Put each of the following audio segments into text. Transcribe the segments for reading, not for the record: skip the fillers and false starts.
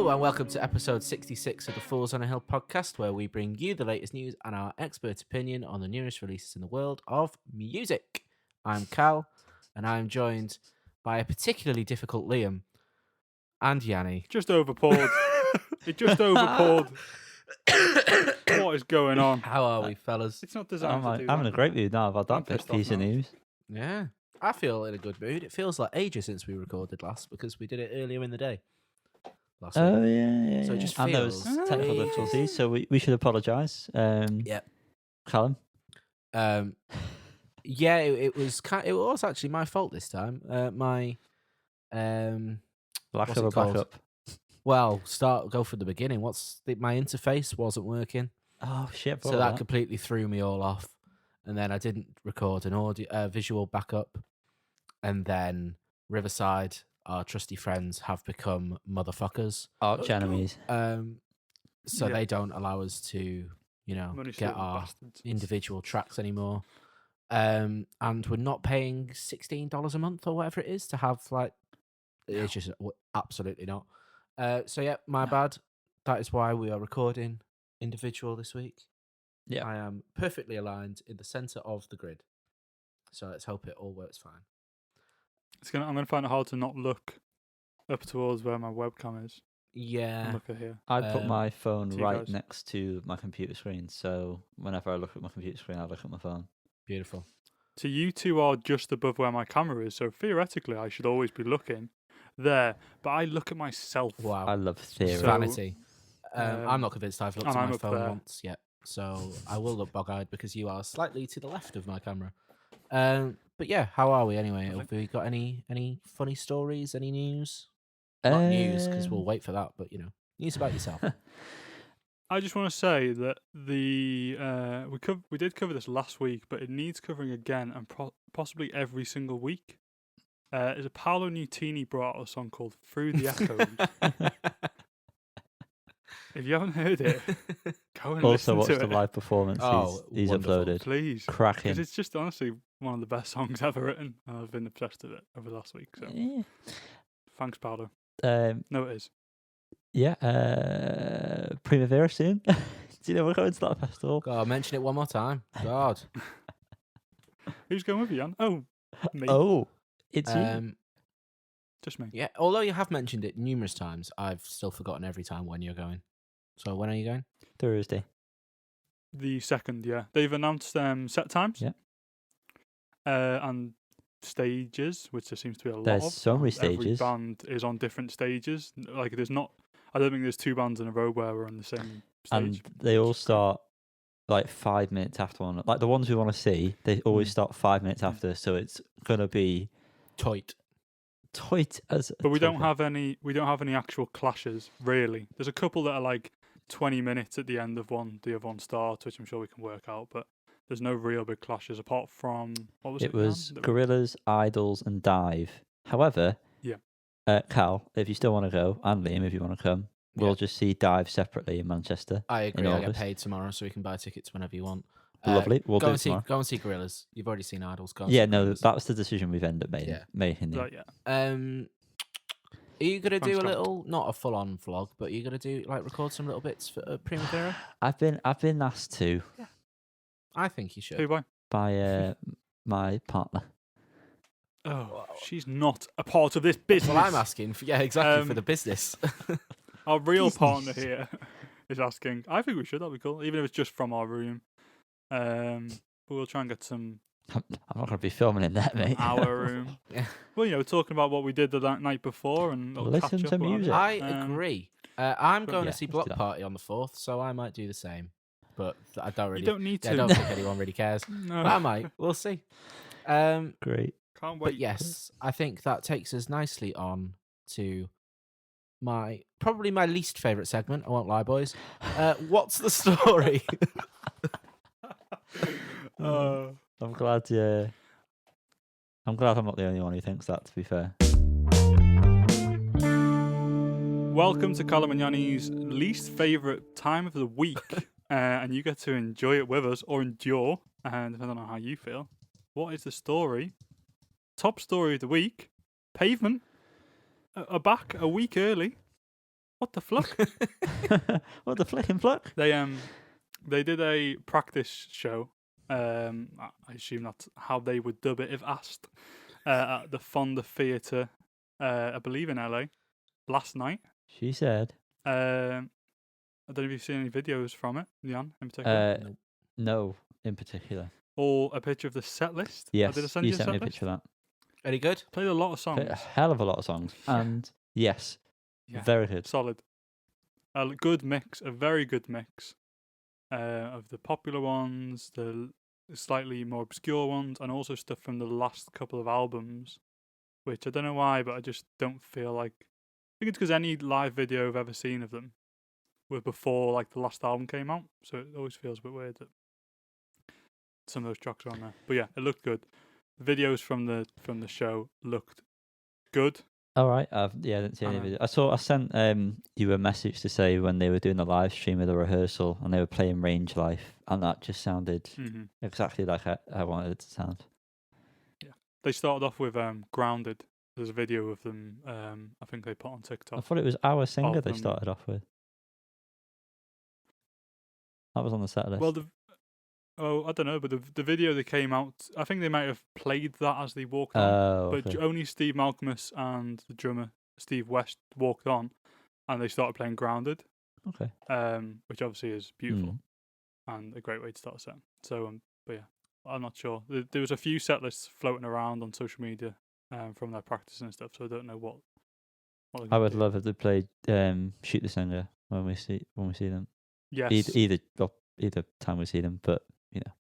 Hello and welcome to episode 66 of the Fools on a Hill podcast, where we bring you the latest news and our expert opinion on the newest releases in the world of music. I'm Cal, and I'm joined by a particularly difficult Liam and Yanni. Just overpoured. It just overpoured. What is going on? How are we, fellas? It's not designed to do I'm in that. a great mood now. I've had that pissed piece off of now. news. Yeah, I feel in a good mood. It feels like ages since we recorded last because we did it earlier in the day. Last week. Yeah. So it just and there was feels technical ages. difficulties, so we should apologise. Yep. Callum. Yeah, it was actually my fault this time. Lack what's of it a called? backup. Well, my interface wasn't working, Oh shit! so that completely threw me all off. And then I didn't record an visual backup, and then Riverside, our trusty friends, have become motherfuckers. arch enemies. So Yeah. they don't allow us to, Money get stealing our bastards. individual tracks anymore. And we're not paying $16 a month or whatever it is to have it's just absolutely not. So yeah, my bad. That is why we are recording individual this week. Yeah. I am perfectly aligned in the center of the grid. So let's hope it all works fine. I'm gonna find it hard to not look up towards where my webcam is. Yeah. And look at here. I put um, my phone to you right guys. next to my computer screen, so whenever I look at my computer screen, I look at my phone. Beautiful. So you two are just above where my camera is. So theoretically, I should always be looking there. But I look at myself. Wow. I love theory. So- Vanity. I'm not convinced I've looked and at I'm my up phone there. once yet. So I will look bog-eyed because you are slightly to the left of my camera. But yeah, how are we anyway? Have we got any funny stories? Any news? Not news because we'll wait for that, but news about yourself. I just want to say that we did cover this last week, but it needs covering again and possibly every single week. Is a Paolo Nutini brought out a song called "Through the Echoes." If you haven't heard it, go and Also, listen watch to the it, live performance he's wonderful. uploaded. please, because Cracking. it's just honestly one of the best songs ever written. And I've been obsessed with it over the last week. So Yeah. thanks, Paolo. Um, No, it is. yeah. Primavera soon. Do you know we're going to that festival? God, mention it one more time. God. Who's going with you, Jan? Oh, me. Oh, it's you. Just me. Yeah. Although you have mentioned it numerous times, I've still forgotten every time when you're going. So when are you going? Thursday. The second, yeah. They've announced set times. Yeah. And stages, which there seems to be a lot There's of. so many Every stages. band is on different stages. Like, there's not. I don't think there's two bands in a row where we're on the same And stage. they all start like 5 minutes after one. Like the ones we want to see, they always start 5 minutes after. So it's gonna be Toit. tight as. But we don't have any. We don't have any actual clashes, really. There's a couple that are like 20 minutes at the end of one. The other one starts, which I'm sure we can work out. But there's no real big clashes apart from what was it? It was Jan? Gorillas, Idols, and Dive. However, Yeah. Cal, if you still want to go, and Liam, if you want to come, we'll Yeah. just see Dive separately in Manchester. I agree. I get August. paid tomorrow, so we can buy tickets whenever you want. Lovely. We'll go do and it see. tomorrow. Go and see Gorillas. You've already seen Idols. Go and Yeah, see no, Gorillaz. that was the decision we've ended up making. Yeah. making Right, yeah. Are you gonna do a Thanks, Cal. little, not a full-on vlog, but you're gonna do record some little bits for Primavera? I've been asked to I think you should. Who by? by my partner. Oh, she's not a part of this business. Well, I'm asking for exactly for Um, the business. Our real Business. partner here is asking. I think we should. That'd be cool, even if it's just from our room. But we'll try and get some I'm not going to be filming in there, mate. our room. Yeah. Well, talking about what we did the night before and little Listen catch to up, what have music. you. I Um, agree. I'm but going yeah, to see let's Block do that. Party on the 4th, so I might do the same. But I don't really. You don't need I to. don't think anyone really cares. No, But I might. We'll see. Um, Great. can't But wait. yes, I think that takes us nicely on to probably my least favourite segment. I won't lie, boys. What's the story? I'm glad. I'm glad I'm not the only one who thinks that. To be fair. Welcome to Callum and Yanni's least favourite time of the week, and you get to enjoy it with us or endure, and depending on how you feel. What is the story? Top story of the week: Pavement are back a week early. What the fluck? What the flicking fluck? They did a practice show. I assume that's how they would dub it if asked. At the Fonda Theatre, I believe in LA, last night. She said. I don't know if you've seen any videos from it, Jan, in particular. Nope. No, in particular. Or a picture of the set list. Yes, Did I send you you a sent me set a list? picture of that. Very good. Played a lot of Played songs. a hell of a lot of songs. Yeah. And yes, Yeah. very good. Solid. A good mix, a very good mix of the popular ones, the slightly more obscure ones, and also stuff from the last couple of albums, which I don't know why, but I just don't feel like. I think it's because any live video I've ever seen of them were before like the last album came out, so it always feels a bit weird that some of those tracks are on there. But yeah, it looked good. The videos from the show looked good. All right. I didn't see any video. I sent you a message to say when they were doing the live stream of the rehearsal and they were playing Range Life, and that just sounded exactly like I wanted it to sound. Yeah, they started off with Grounded. There's a video of them. I think they put on TikTok. I thought it was Our Singer they them. started off with. That was on the set list. Well, I don't know, but the video that came out, I think they might have played that as they walked on. okay. But only Steve Malcolmus and the drummer Steve West walked on, and they started playing Grounded. Okay. Which obviously is beautiful and a great way to start a set. So, but yeah, I'm not sure. There was a few set lists floating around on social media from their practice and stuff. So I don't know what I would love if they played Shoot the Singer when we see them. Yes. Either time we see them, but you know.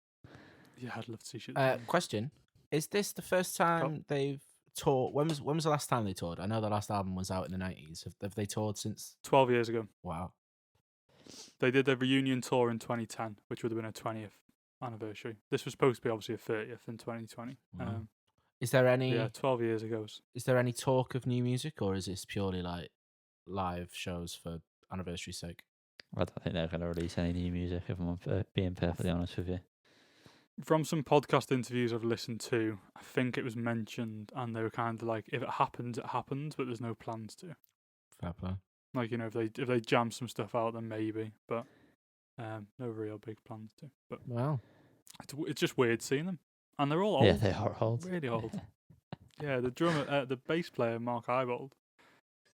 Yeah, I'd love to see Shoot the Singer. Question: is this the first time they've toured? When was the last time they toured? I know the last album was out in the 90s. Have they toured since? 12 years ago. Wow. They did their reunion tour in 2010, which would have been a 20th anniversary. This was supposed to be obviously a 30th in 2020. Wow. Is there any? Yeah, 12 years ago. Is there any talk of new music, or is this purely like live shows for anniversary's sake? I don't think they're going to release any new music, if I'm being perfectly honest with you. From some podcast interviews I've listened to, I think it was mentioned, and they were kind of like, if it happens, it happens, but there's no plans to. Fair play. Like, you know, if they jam some stuff out, then maybe, but no real big plans to. But Well, it's just weird seeing them, and they're all old. Yeah, they are old. Really old. Yeah, the drummer, the bass player, Mark Ibold,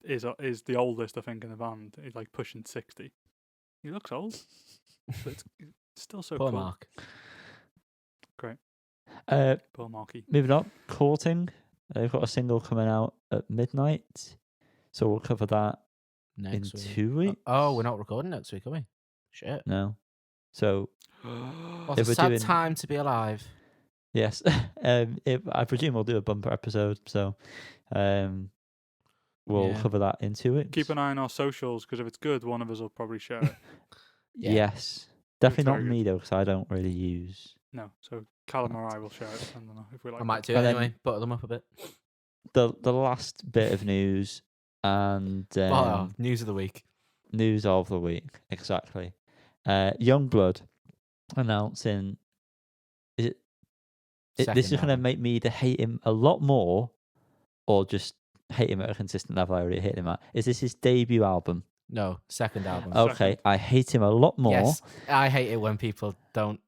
is the oldest I think in the band. He's like pushing 60. He looks old, but it's still so poor cool. Mark. Great. Poor Marky. Moving on, Courting. They've got a single coming out at midnight, so we'll cover that Next in week. 2 weeks. Oh, we're not recording next week, are we? Shit. No. So What if a we're sad doing- time to be alive. yes, I presume we'll do a bumper episode. So we'll Yeah. cover that in 2 weeks. Keep an eye on our socials, because if it's good, one of us will probably share it. Yeah. Yes, definitely not very me though, because I don't really use No, so Callum or I will share it. I don't know if we like. I might it. do it And then- anyway. Butter them up a bit. the last bit of news and News of the week. news of the week. Exactly. Youngblood announcing. Is it? This Second is going to album. make me either hate him a lot more, or just hate him at a consistent level I already hate him at. Is this his debut album? No, second album. Okay, Second. I hate him a lot more. Yes, I hate it when people don't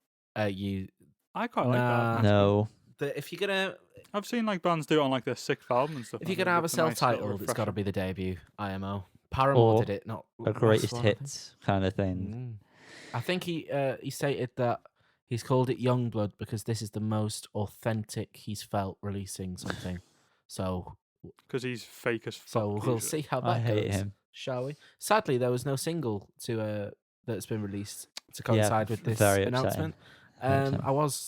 use. I quite like Nah. that. No. If you're gonna I've seen like bands do it on like their 6th album and stuff. if and you're gonna I have a think it's nice little self-titled, it's got to refresher. be the debut. IMO. Paramore Or did it, not A last greatest one, I think. hits kind of thing. I think he stated that he's called it Youngblood because this is the most authentic he's felt releasing something. So Because he's fake as fuck. we'll usually. see how that I hate goes, him. shall we? Sadly, there was no single that's been released to coincide with this very announcement. upsetting.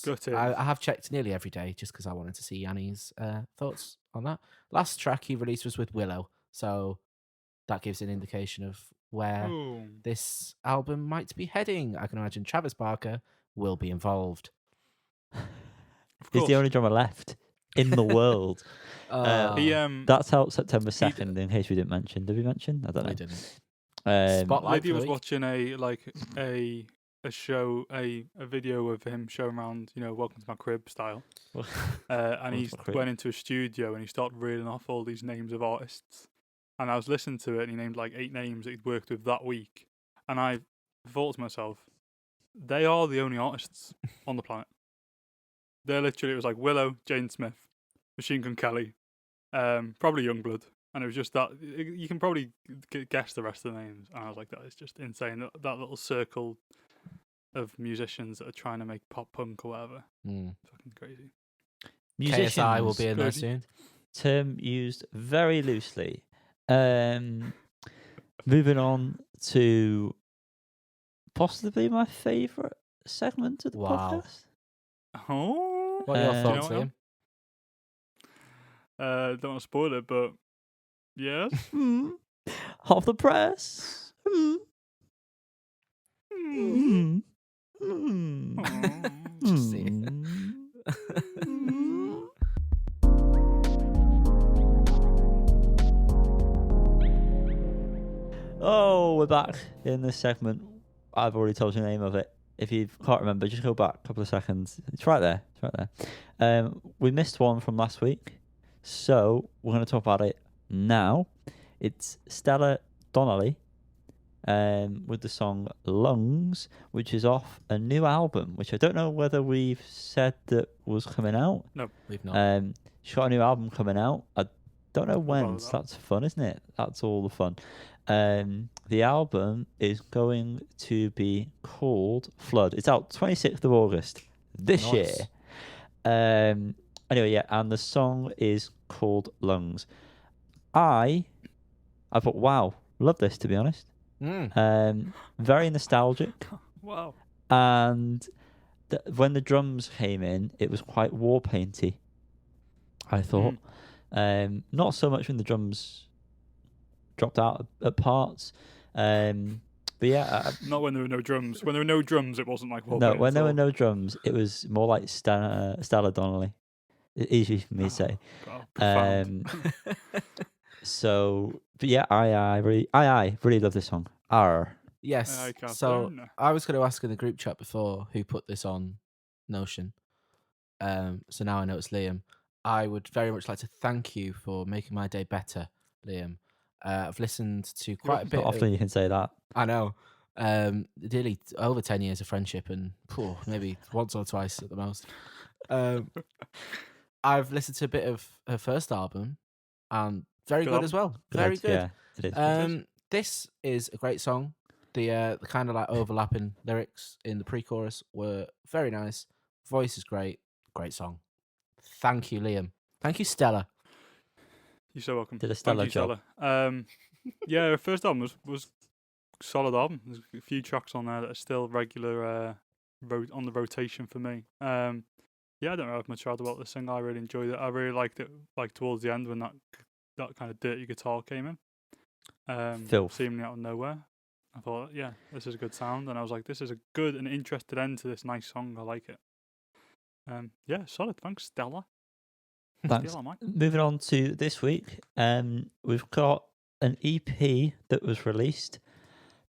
Gutted. I have checked nearly every day just because I wanted to see Yanni's thoughts on that. Last track he released was with Willow, so that gives an indication of where Ooh. this album might be heading. I can imagine Travis Barker will be involved. Of He's course. the only drummer left in the world. He That's out September 2nd, in case we didn't mention. Did we mention? I don't know. I didn't. Um, Spotlight. Lady for the was week. watching a show, a video of him showing around, you know, Welcome to My Crib style. And Welcome he to My Crib. went into a studio and he started reeling off all these names of artists. and I was listening to it, and he named like 8 names that he'd worked with that week, and I thought to myself, they are the only artists on the planet. They're literally, it was like Willow, Jane Smith, Machine Gun Kelly, probably Youngblood, and it was just that. You can probably guess the rest of the names, and I was like, that is just insane. That little circle of musicians that are trying to make pop punk or whatever. Fucking crazy. KSI will be in there Good. soon. Term used very loosely. Moving on to possibly my favourite segment of the Wow. podcast. Oh, What are your Uh, thoughts, Do you know Liam? don't want to spoil it, but yes. Half the press. Just see. Oh, we're back in this segment. I've already told you the name of it. If you can't remember, just go back a couple of seconds. It's right there. It's right there. We missed one from last week, so we're going to talk about it now. It's Stella Donnelly with the song Lungs, which is off a new album, which I don't know whether we've said that was coming out. No, we've not. She's got a new album coming out. I don't know when, follow so that. that's fun, isn't it? That's all the fun. The album is going to be called Flood. It's out 26th of August this Nice. year. Anyway, yeah, and the song is called Lungs. I thought, wow, love this, to be honest. Very nostalgic. Wow. And when the drums came in, it was quite war painty, I thought. Not so much when the drums dropped out at parts. But yeah. Not when there were no drums. When there were no drums, it wasn't like No, when there were no drums, it was more like Stella Donnelly. Easy for me to say. God, profound. So, but yeah, I really love this song. Yes. I can't So learn. I was going to ask in the group chat before who put this on Notion. So now I know it's Liam. I would very much like to thank you for making my day better, Liam. I've listened to quite a bit. Not often you can say that. I know. Nearly over 10 years of friendship, and maybe once or twice at the most. I've listened to a bit of her first album, and very good as well. Very good. Yeah, it is. This is a great song. The kind of like overlapping lyrics in the pre-chorus were very nice. Voice is great. Great song. Thank you, Liam. Thank you, Stella. You're so welcome. Did a stellar Thank you, job. Stella. Yeah, her first album was solid album. There's a few tracks on there that are still regular on the rotation for me. Yeah, I don't know how much I felt about this song. I really enjoyed it. I really liked it, like towards the end when that kind of dirty guitar came in. Filth. Seemingly out of nowhere. I thought, yeah, this is a good sound, and I was like, this is a good and interested end to this nice song. I like it. Yeah, solid. Thanks, Stella. Thanks. Stella, Mike. Moving on to this week, we've got an EP that was released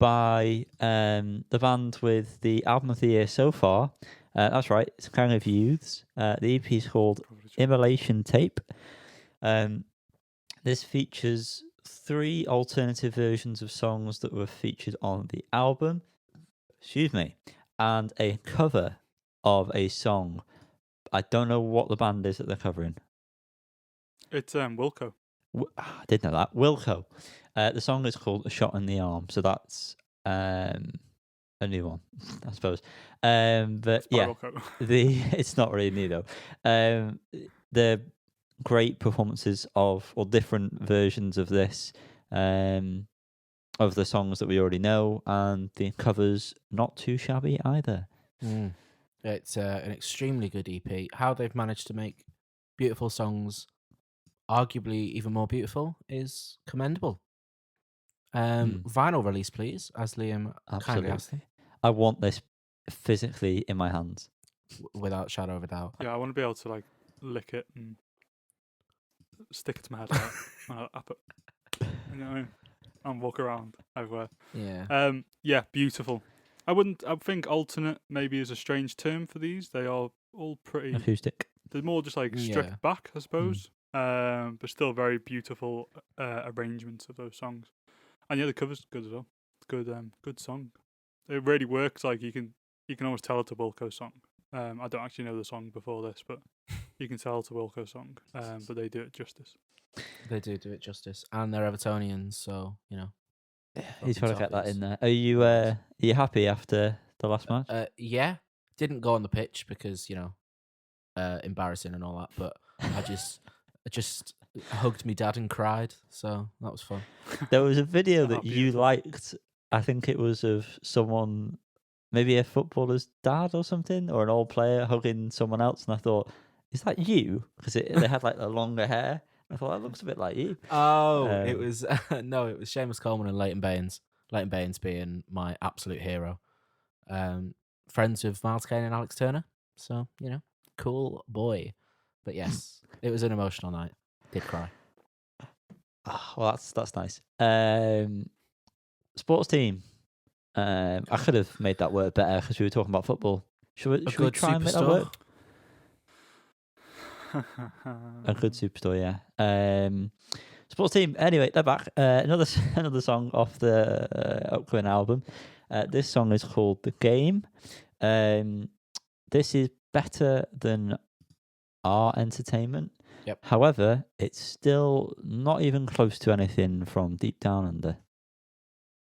by the band with the album of the year so far. That's right, it's Kind of Youths. The EP is called Immolation Tape. This features 3 alternative versions of songs that were featured on the album. And a cover of a song. I don't know what the band is that they're covering. It's Wilco. I did know that. Wilco. The song is called A Shot in the Arm, so that's a new one, I suppose. But yeah, Wilco. it's not really new though. The great performances or different versions of this, of the songs that we already know, and the covers not too shabby either. It's an extremely good EP. How they've managed to make beautiful songs arguably even more beautiful is commendable. Vinyl release, please, as Liam kindly asked him. Oh. I want this physically in my hands. Without shadow of a doubt. Yeah, I want to be able to like lick it and stick it to my head and up it, you know what I mean? And walk around everywhere. Yeah. Yeah, beautiful. I think alternate maybe is a strange term for these. They are all pretty Acoustic. they're more just like stripped back, I suppose. but still very beautiful arrangements of those songs. And yeah, the cover's good as well. It's good song. It really works. Like you can almost tell it's a Wilco song. I don't actually know the song before this, but you can tell it's a Wilco song. But they do it justice. They do it justice, and they're Evertonians, so you know. He's got to get that Toffees. in there. Are you happy after the last match? Yeah, didn't go on the pitch because embarrassing and all that, but I just hugged my dad and cried, so that was fun. There was a video that you beautiful. liked. I think it was of someone, maybe a footballer's dad or something, or an old player hugging someone else, and I thought, is that you? Because they had like the longer hair. I thought that looks a bit like you. Oh, it was no, it was Seamus Coleman and Leighton Baines. Leighton Baines being my absolute hero. Friends with Miles Kane and Alex Turner, so cool boy. But yes, it was an emotional night. Did cry. Oh, well, that's nice. Sports team. I could have made that word better because we were talking about football. Should we try and make that work? A good superstore, yeah. Sports team. Anyway, they're back. Another song off the upcoming album. This song is called "The Game." This is better than our entertainment. Yep. However, it's still not even close to anything from Deep Down Under.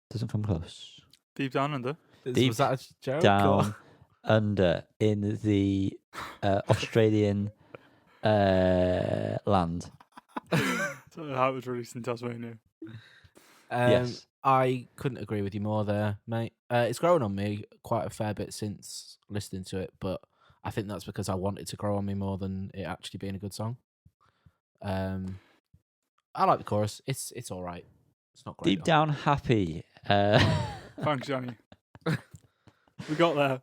Doesn't come close. Deep Down Under. Was that a joke? Down Under in the Australian land. So how it was released in Tasmania. Yes. I couldn't agree with you more there, mate. It's grown on me quite a fair bit since listening to it, but I think that's because I want it to grow on me more than it actually being a good song. I like the chorus. It's all right. It's not great. Deep down happy. Thanks, Yanni. We got there.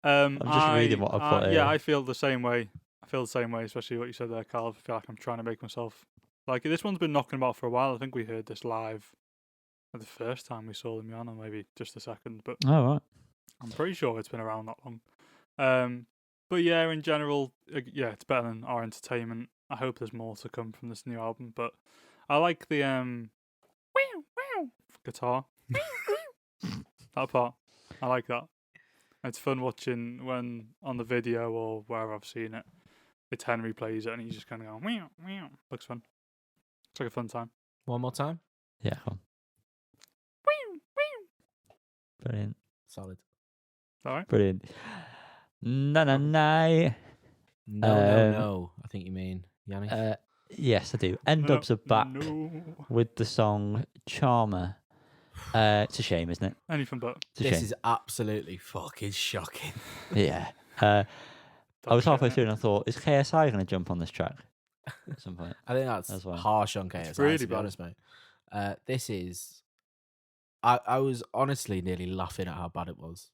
I'm just reading what I put here. Yeah, I feel the same way. Especially what you said there, Carl. I feel like I'm trying to make myself... Like, this one's been knocking about for a while. I think we heard this live the first time we saw them on, or maybe just the second. But Oh, right. I'm pretty sure it's been around that long. But yeah, in general, yeah, it's better than our entertainment. I hope there's more to come from this new album. But I like the guitar. That part. I like that. It's fun watching when on the video or wherever I've seen it. It's Henry plays it and he's just kind of going, meow, meow. Looks fun. It's like a fun time. One more time. Yeah, come on. Brilliant. Solid. All right. Brilliant. No. No. I think you mean Yanni. Yes, I do. N-Dubz are back No. with the song Charmer. It's a shame, isn't it? Anything but. It's a This shame. is absolutely fucking shocking. Yeah. I was halfway through and I thought, is KSI going to jump on this track at some point? I think that's As well. harsh on KSI, really to be bad. honest, mate. This is... I was honestly nearly laughing at how bad it was.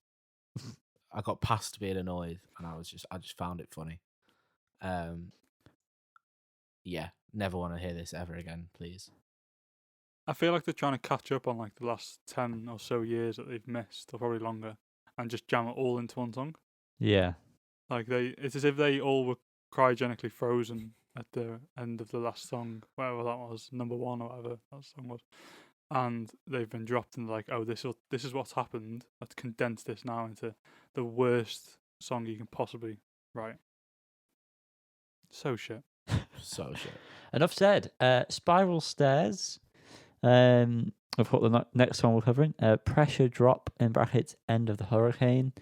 I got past being annoyed and I just found it funny. Yeah, never want to hear this ever again, please. I feel like they're trying to catch up on like the last 10 or so years that they've missed, or probably longer, and just jam it all into one song. Yeah. Like it's as if they all were cryogenically frozen at the end of the last song, whatever that was, number 1 or whatever that song was. And they've been dropped and like, oh, this is what's happened. Let's condense this now into the worst song you can possibly write. So shit. So shit. Enough said. Spiral Stairs. I've got the next one we're covering. Pressure Drop, in brackets, End of the Hurricane.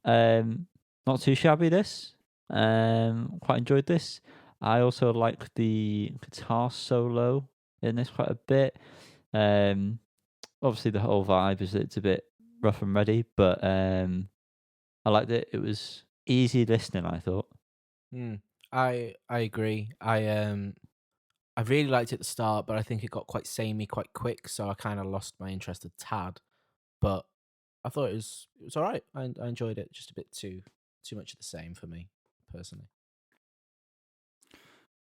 Not too shabby, this. Quite enjoyed this. I also like the guitar solo in this quite a bit. Obviously the whole vibe is it's a bit rough and ready, but I liked it. It was easy listening, I thought. I agree. I really liked it at the start, but I think it got quite samey quite quick, so I kind of lost my interest a tad. But I thought it was all right. I enjoyed it. Just a bit too much of the same for me personally.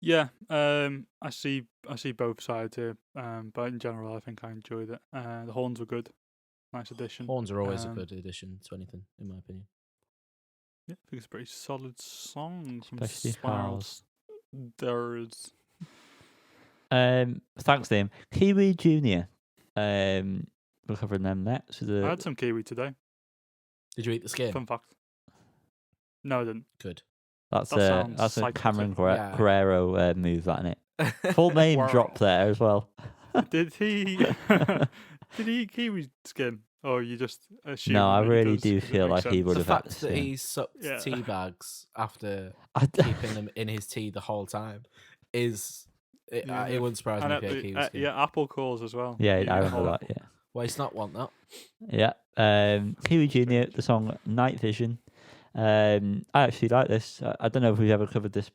Yeah, I see both sides here, but in general, I think I enjoyed it. The horns were good, nice addition. Horns are always a good addition to anything, in my opinion. Yeah, I think it's a pretty solid song from Especially Spiral Stairs. Thanks, Liam. Kiwi Junior. We're covering them next. I had some kiwi today. Did you eat the skin? Fun fact. No, I didn't. Good. That's sounds a psychotic. Cameron Yeah. Guerrero move, that innit? Full name Wow. drop there as well. Did he? Did he eat kiwi skin? Or you just assume? No, I that he really does, do 'cause it feel makes like he sense? would The have had fact the that skin. he sucked Yeah. tea bags after I d- keeping them in his tea the whole time is. It Yeah. wouldn't surprise me if he had kiwi skin. Yeah, apple cores as well. Yeah, You I get remember whole that. apple. Yeah. Waste not, want that. Yeah. Kiwi Junior, the song Night Vision. I actually like this. I don't know if we've ever covered this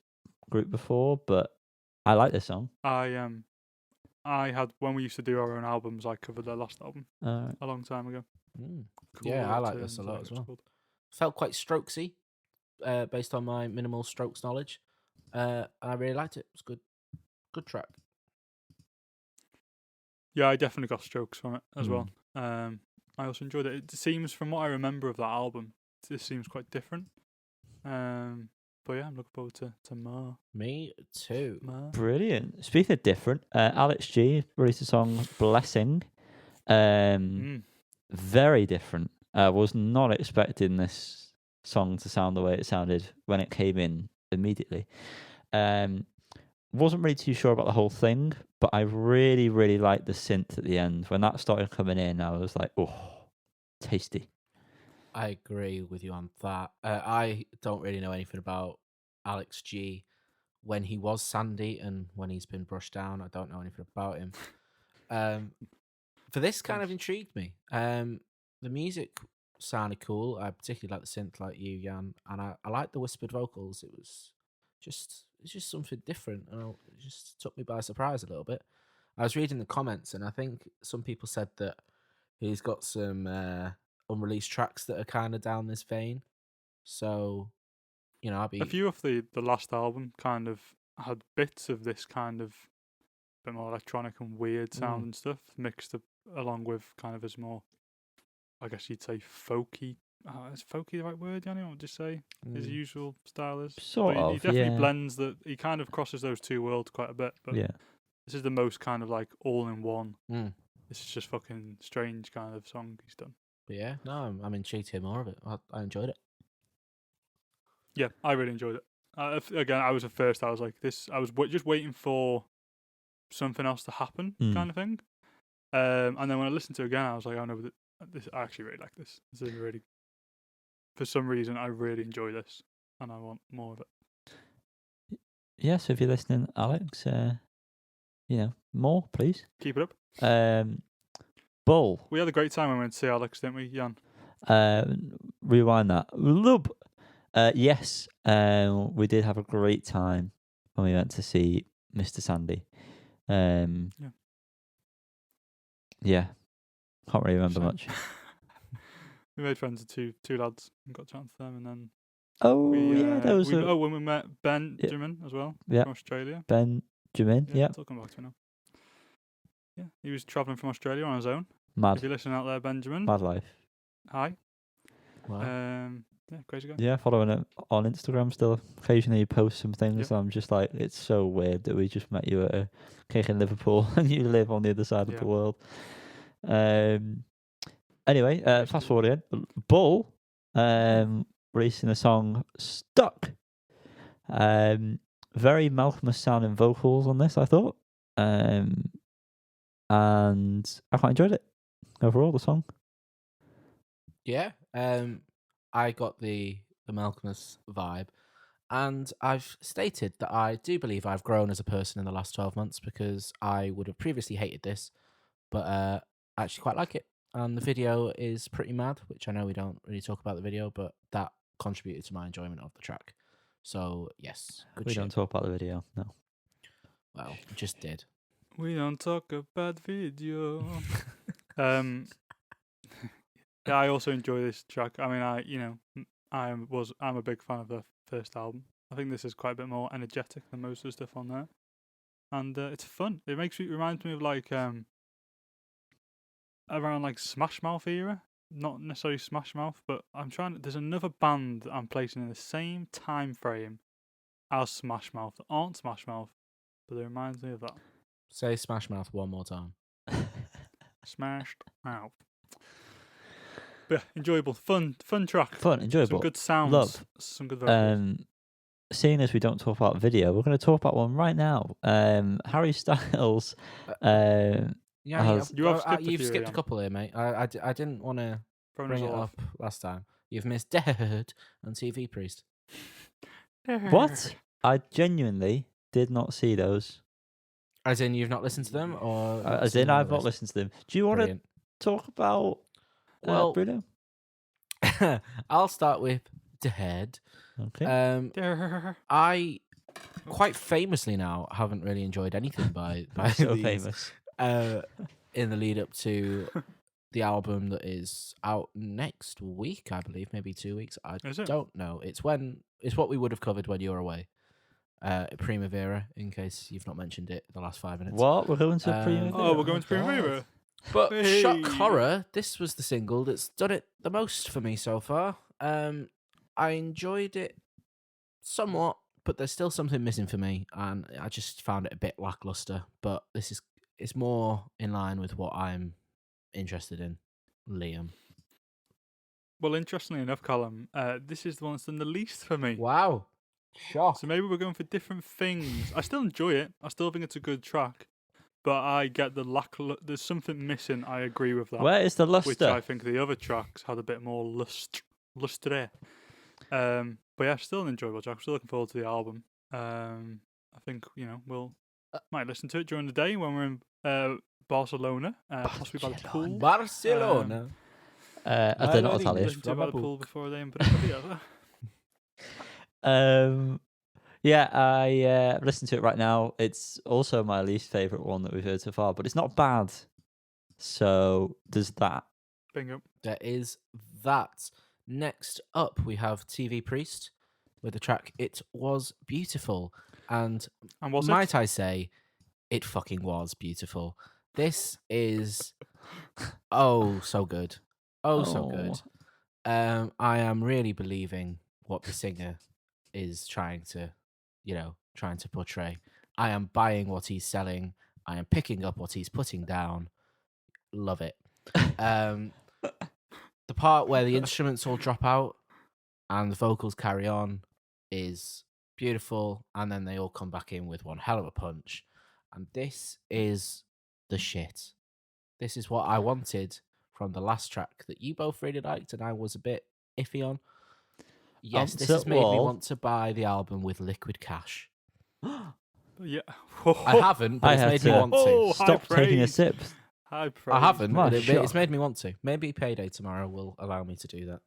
group before, but I like this song. I had when we used to do our own albums. I covered their last album a long time ago. Yeah, I like Cool this a Turns, I lot think as it's well. called. Felt quite Strokesy, based on my minimal Strokes knowledge. I really liked it. It's good. Good track. Yeah, I definitely got strokes from it as well. I also enjoyed it. It seems, from what I remember of that album, this seems quite different. But yeah, I'm looking forward to more. Me too. Brilliant. Speaking of different, Alex G released a song Blessing. Very different. I was not expecting this song to sound the way it sounded when it came in immediately. Wasn't really too sure about the whole thing, but I really, really liked the synth at the end. When that started coming in, I was like, oh, tasty. I agree with you on that. I don't really know anything about Alex G. When he was Sandy and when he's been brushed down, I don't know anything about him. For this kind of intrigued me. The music sounded cool. I particularly like the synth, like you, Jan, and I like the whispered vocals. It's just something different, and it just took me by surprise a little bit. I was reading the comments, and I think some people said that he's got some unreleased tracks that are kind of down this vein. So, I'll be A few of the last album kind of had bits of this kind of bit more electronic and weird sound and stuff mixed up along with kind of his more, I guess you'd say, folky. Is folky the right word, Yanni? What would you say his usual style is? Sort But of, he definitely yeah. blends that. He kind of crosses those two worlds quite a bit. But Yeah. this is the most kind of like all in one. This is just fucking strange kind of song he's done. But yeah, no, I'm intrigued to hear more of it. I enjoyed it. Yeah, I really enjoyed it. Again, I was at first, I was like this. I was just waiting for something else to happen, kind of thing. And then when I listened to it again, I was like, oh no, this I actually really like this. This is really, for some reason, I really enjoy this, and I want more of it. Yeah, so if you're listening, Alex, more, please. Keep it up. Bull. We had a great time when we went to see Alex, didn't we, Jan? Rewind that. Lub. Yes, we did have a great time when we went to see Mr. Sandy. Yeah, can't really remember much. We made friends with two lads and got a chance to them, and then when we met Benjamin as well from Australia. Benjamin, yeah. Talking about it now. Yeah, he was travelling from Australia on his own. Mad. If you're listening out there, Benjamin. Mad life. Hi. Wow. Yeah, crazy guy. Yeah, following it on Instagram still. Occasionally you post some things. Yep. So I'm just like, it's so weird that we just met you at a cake in Liverpool and you live on the other side of the world. Anyway, fast forward again. Bull releasing the song Stuck. Very Malcolmus sounding vocals on this, I thought. And I quite enjoyed it overall, the song. Yeah. I got the Malcolmus vibe, and I've stated that I do believe I've grown as a person in the last 12 months because I would have previously hated this, but I actually quite like it. And the video is pretty mad, which I know we don't really talk about the video, but that contributed to my enjoyment of the track. So, yes, good shit. We don't talk about the video, no. Well, we just did. We don't talk about video. Yeah, I also enjoy this track. I mean, I'm a big fan of the first album. I think this is quite a bit more energetic than most of the stuff on there, and it's fun. It reminds me of like around like Smash Mouth era. Not necessarily Smash Mouth, but there's another band that I'm placing in the same time frame as Smash Mouth that aren't Smash Mouth, but it reminds me of that. Say Smash Mouth one more time. Smashed Mouth. But yeah, enjoyable, fun track. Fun, enjoyable. Some good sounds. Love. Some good vocals. Seeing as we don't talk about video, we're going to talk about one right now. Harry Styles. Yeah, you've skipped a couple here, mate. I didn't want to bring it up last time. You've missed Dead and TV Priest. What? I genuinely did not see those. As in, you've not listened to them, or as in, I've not listened to them. Do you want to talk about Bruno? I'll start with Dead. Okay. I quite famously now haven't really enjoyed anything by so these, famous. In the lead up to the album that is out next week, I believe, maybe 2 weeks. I don't know. It's what we would have covered when you were away. Primavera, in case you've not mentioned it the last 5 minutes. What? We're going to Primavera? Oh, we're going to Primavera. But shock horror, this was the single that's done it the most for me so far. I enjoyed it somewhat, but there's still something missing for me, and I just found it a bit lackluster. But it's more in line with what I'm interested in. Liam. Well, interestingly enough, Callum, this is the one that's done the least for me. Wow. Shock. So maybe we're going for different things. I still enjoy it. I still think it's a good track. But I get there's something missing. I agree with that. Where is the luster? Which I think the other tracks had a bit more lustre. But yeah, still an enjoyable track. I'm still looking forward to the album. I think, we'll might listen to it during the day when we're in Barcelona, possibly by the pool. Barcelona. I don't know what Listen to it by the pool before they put Yeah, I listened to it right now. It's also my least favourite one that we've heard so far, but it's not bad. So there's that. Bingo. There is that. Next up, we have TV Priest with the track It Was Beautiful. And might I say, it fucking was beautiful. This is so good. So good. I am really believing what the singer is trying to portray. I am buying what he's selling. I am picking up what he's putting down. Love it. The part where the instruments all drop out and the vocals carry on is beautiful, and then they all come back in with one hell of a punch. And this is the shit. This is what I wanted from the last track that you both really liked and I was a bit iffy on. Yes, this has made me want to buy the album with liquid cash. Yeah. I haven't, but it's made me want to. Stop taking a sip. High praise. I haven't, but it's made me want to. Maybe payday tomorrow will allow me to do that.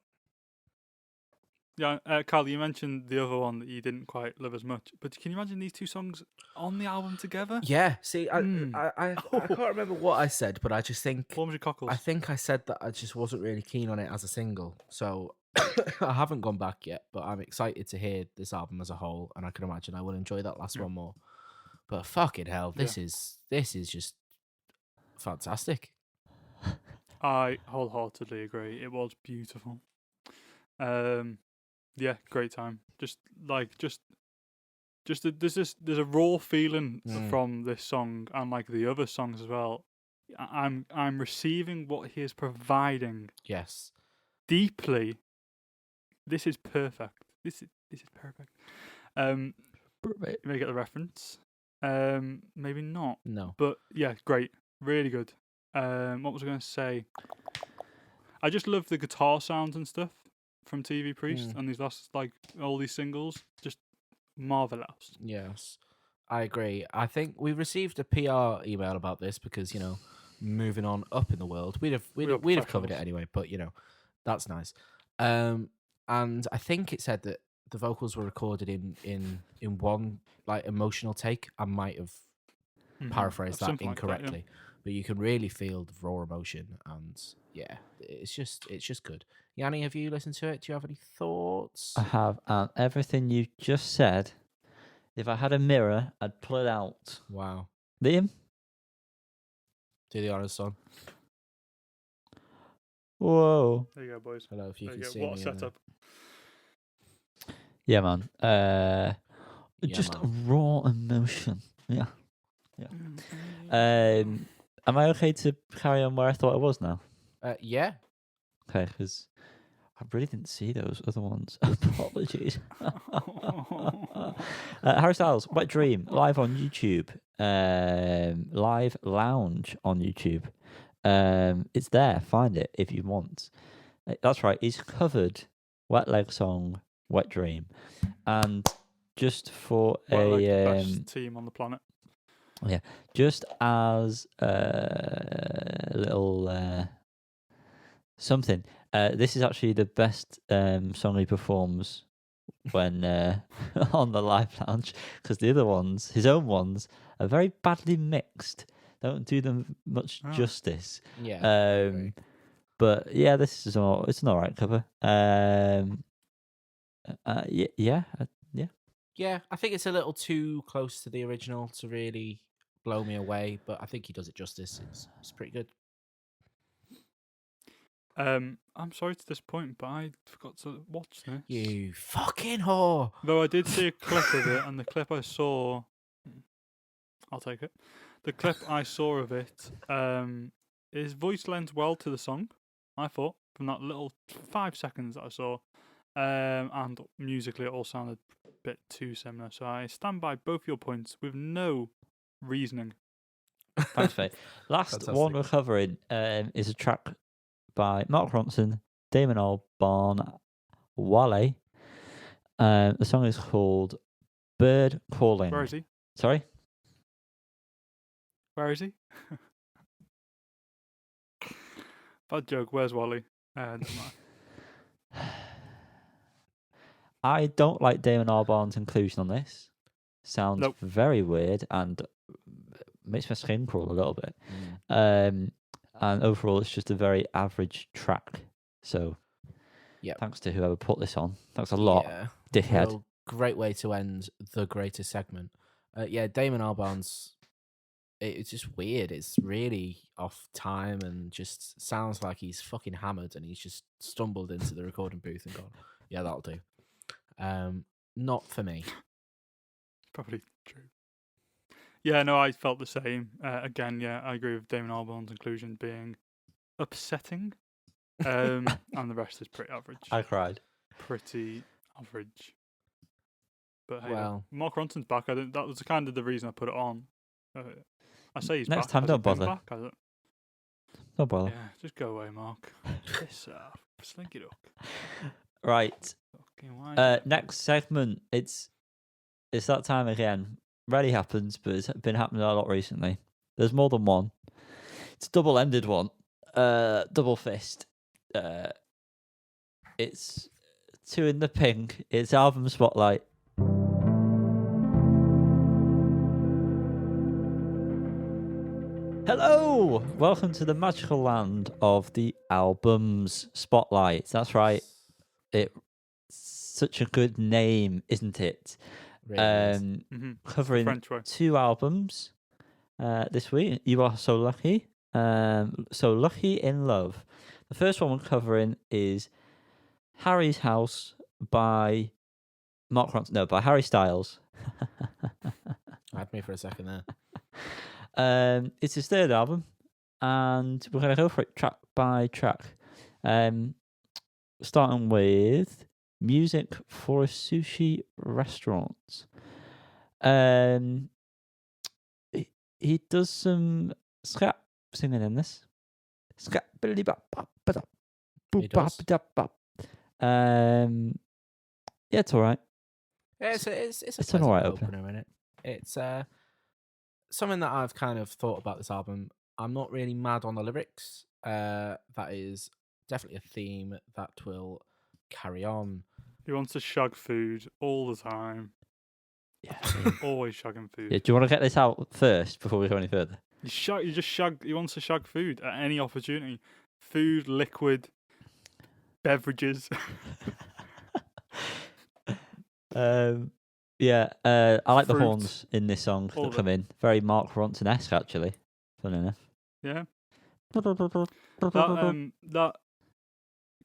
Yeah, Carl, you mentioned the other one that you didn't quite love as much, but can you imagine these two songs on the album together? Yeah, see, I can't remember what I said, but I just think... What was your cockles? I think I said that I just wasn't really keen on it as a single, so I haven't gone back yet, but I'm excited to hear this album as a whole, and I can imagine I will enjoy that last one more. But fucking hell, this is just fantastic. I wholeheartedly agree. It was beautiful. Yeah, great time. There's a raw feeling from this song and like the other songs as well. I'm receiving what he is providing. Yes. Deeply. This is perfect. This is perfect. You may get the reference. Maybe not. No. But yeah, great. Really good. What was I going to say? I just love the guitar sounds and stuff from TV Priest and these last, all these singles. Just marvelous. Yes, I agree. I think we received a PR email about this because, moving on up in the world, we'd have covered it anyway, but, that's nice. And I think it said that the vocals were recorded in one, emotional take. I might have paraphrased that incorrectly. Like that, but you can really feel the raw emotion, and yeah, it's just good. Yanni, have you listened to it? Do you have any thoughts? I have, and everything you just said, if I had a mirror, I'd pull it out. Wow. Liam? Do the honours, son. Whoa. There you go, boys. Hello, if you can see what me. What a setup. Yeah, man. Just raw emotion. Yeah. Am I okay to carry on where I thought I was now? Yeah. Okay, because I really didn't see those other ones. Apologies. Harry Styles, Wet Dream, live on YouTube. Live Lounge on YouTube. It's there. Find it if you want. That's right. He's covered Wet Leg Song, Wet Dream. And just for Like the a best team on the planet. just as a little something, this is actually the best song he performs when on the Live Lounge, because the other ones, his own ones, are very badly mixed. Don't do them much justice. Yeah. But yeah, this is it's an alright cover. Yeah. Yeah, I think it's a little too close to the original to really blow me away, but I think he does it justice. It's pretty good. I'm sorry to disappoint, but I forgot to watch this. You fucking whore! Though I did see a clip of it, and the clip I saw, I'll take it. The clip I saw of it, his voice lends well to the song, I thought, from that little 5 seconds that I saw. And musically it all sounded a bit too similar. So I stand by both your points with no reasoning. Thanks, mate. Last one we're covering is a track by Mark Ronson, Damon Albarn, Wale. The song is called Bird Calling. Where is he? Sorry? Where is he? Bad joke. Where's Wally? I don't like Damon Albarn's inclusion on this. Sounds very weird and makes my skin crawl a little bit. And overall, it's just a very average track. So, thanks to whoever put this on. Thanks a lot, dickhead. Well, great way to end the greatest segment. Damon Albarn's. It's just weird. It's really off time and just sounds like he's fucking hammered and he's just stumbled into the recording booth and gone, yeah, that'll do. Not for me. Probably true. Yeah, no, I felt the same. Again, I agree with Damon Albarn's inclusion being upsetting. And the rest is pretty average. I cried. Pretty average. But hey, well, Mark Ronson's back. That was kind of the reason I put it on. I say he's next back. time, don't bother. Don't bother. Yeah, just go away, Mark. Piss off. Slink it up. Right. Next segment. It's that time again. Rarely happens, but it's been happening a lot recently. There's more than one. It's a double-ended one. Double fist. It's two in the pink. It's album spotlight. Hello! Welcome to the magical land of the albums spotlight. That's right. It's such a good name, isn't it? Really Covering 2 albums this week. You are so lucky. So Lucky in Love. The first one we're covering is Harry's House by Mark Ronson. No, by Harry Styles. Had me for a second there. It's his third album, and we're going to go for it track by track. Starting with Music for a Sushi Restaurant. He does some scrap singing in this. Scrap. He does. Yeah, it's all right. Yeah, it's an alright opener in it. It's something that I've kind of thought about this album. I'm not really mad on the lyrics. That is definitely a theme that will carry on. He wants to shug food all the time. Yeah, always shugging food. Yeah, do you want to get this out first before we go any further? You just shug. He wants to shug food at any opportunity. Food, liquid, beverages. I like the Fruit. horns in this song that come in. Very Mark Ronson-esque, actually. Funny enough. Yeah. That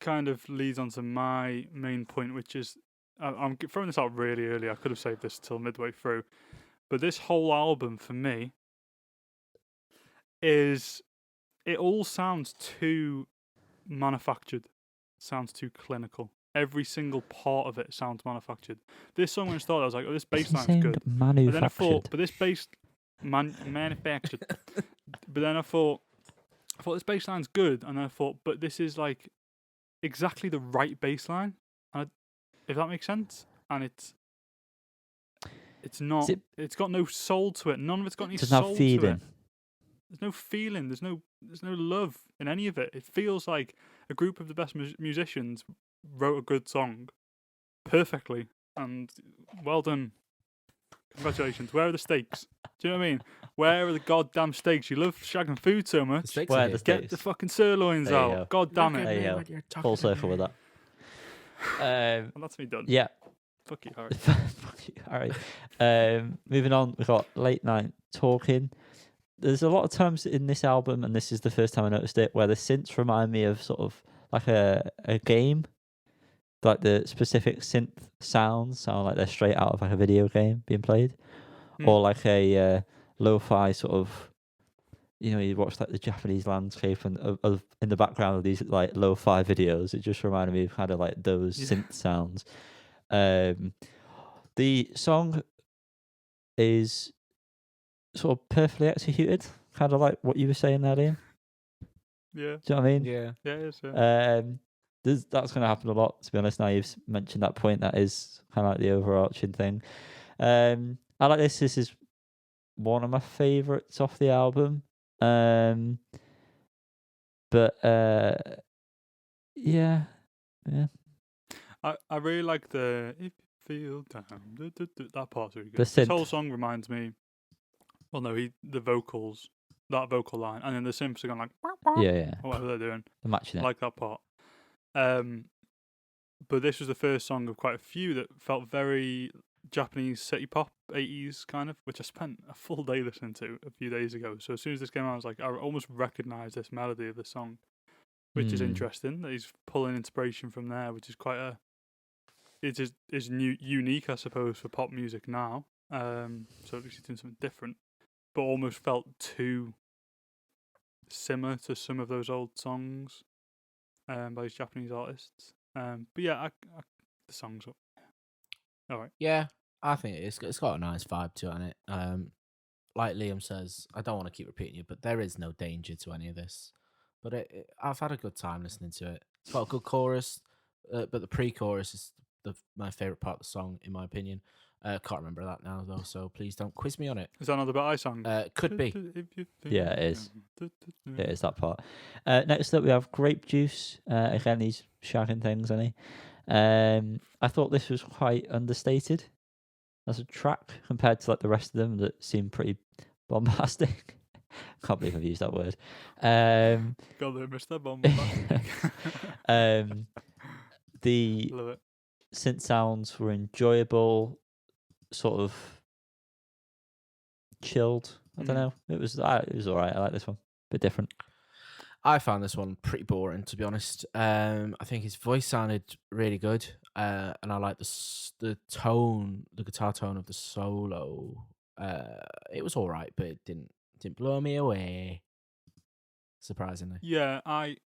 kind of leads on to my main point, which is I'm throwing this out really early. I could have saved this till midway through, but this whole album for me is it all sounds too manufactured, sounds too clinical. Every single part of it sounds manufactured. This song when it started, I was like, oh, this bass line's good. Manufactured. But then I thought, but this bass manufactured. But then I thought this bass line's good, and then I thought, but this is like exactly the right bass line, if that makes sense. And it's not. It's got no soul to it. None of it's got any soul to it. There's no feeling. There's no love in any of it. It feels like a group of the best musicians wrote a good song perfectly, and well done. Congratulations. Where are the steaks? Do you know what I mean? Where are the goddamn steaks? You love shagging food so much. Where are the steaks? Get the fucking sirloins out. God damn it. There you go. Full circle with that. Well, that's me done. Yeah. Fuck you, Harry. Fuck you, Harry. Moving on, we've got Late Night Talking. There's a lot of times in this album, and this is the first time I noticed it, where the synths remind me of sort of like a game. Like the specific synth sounds sound like they're straight out of like a video game being played. Or like a lo-fi sort of, you watch like the Japanese landscape and in the background of these like lo-fi videos. It just reminded me of kind of like those synth sounds. The song is sort of perfectly executed, kind of like what you were saying there, Liam. Yeah. Do you know what I mean? Yeah. Yeah, it is. Yeah. That's going to happen a lot, to be honest. Now you've mentioned that point, that is kind of like the overarching thing. I like this. This is one of my favourites off the album. But yeah. I really like the "If You Feel Down." That part's really good. The This synth. whole song reminds me. Well, no, the vocals, that vocal line, and then the synths are going like, Yeah. or whatever they're doing. I'm matching I it. like that part. But this was the first song of quite a few that felt very Japanese city pop, 80s kind of, which I spent a full day listening to a few days ago. So as soon as this came out, I was like, I almost recognised this melody of the song, which is interesting. That he's pulling inspiration from there, which is quite it is unique, I suppose, for pop music now. So at least he's doing something different, but almost felt too similar to some of those old songs by these Japanese artists. But yeah, the song's up. All right. Yeah, I think it's got a nice vibe to it. And it, like Liam says, I don't want to keep repeating it, but there is no danger to any of this. But I've had a good time listening to it. It's got a good chorus, but the pre-chorus is my favorite part of the song, in my opinion. Can't remember that now though, so please don't quiz me on it. Is that another bit I sang? Could be. Yeah, it is. It is that part. Next up, we have Grape Juice. Again, he's shagging things, isn't he? I thought this was quite understated as a track compared to like the rest of them that seem pretty bombastic. Can't believe I've used that word. God, I missed that bomb. The Love it. synth sounds were enjoyable, sort of chilled. I don't know. It was all right. I like this one. Bit different. I found this one pretty boring, to be honest. I think his voice sounded really good, and I like the tone, the guitar tone of the solo. It was all right, but it didn't blow me away. Surprisingly. Yeah, I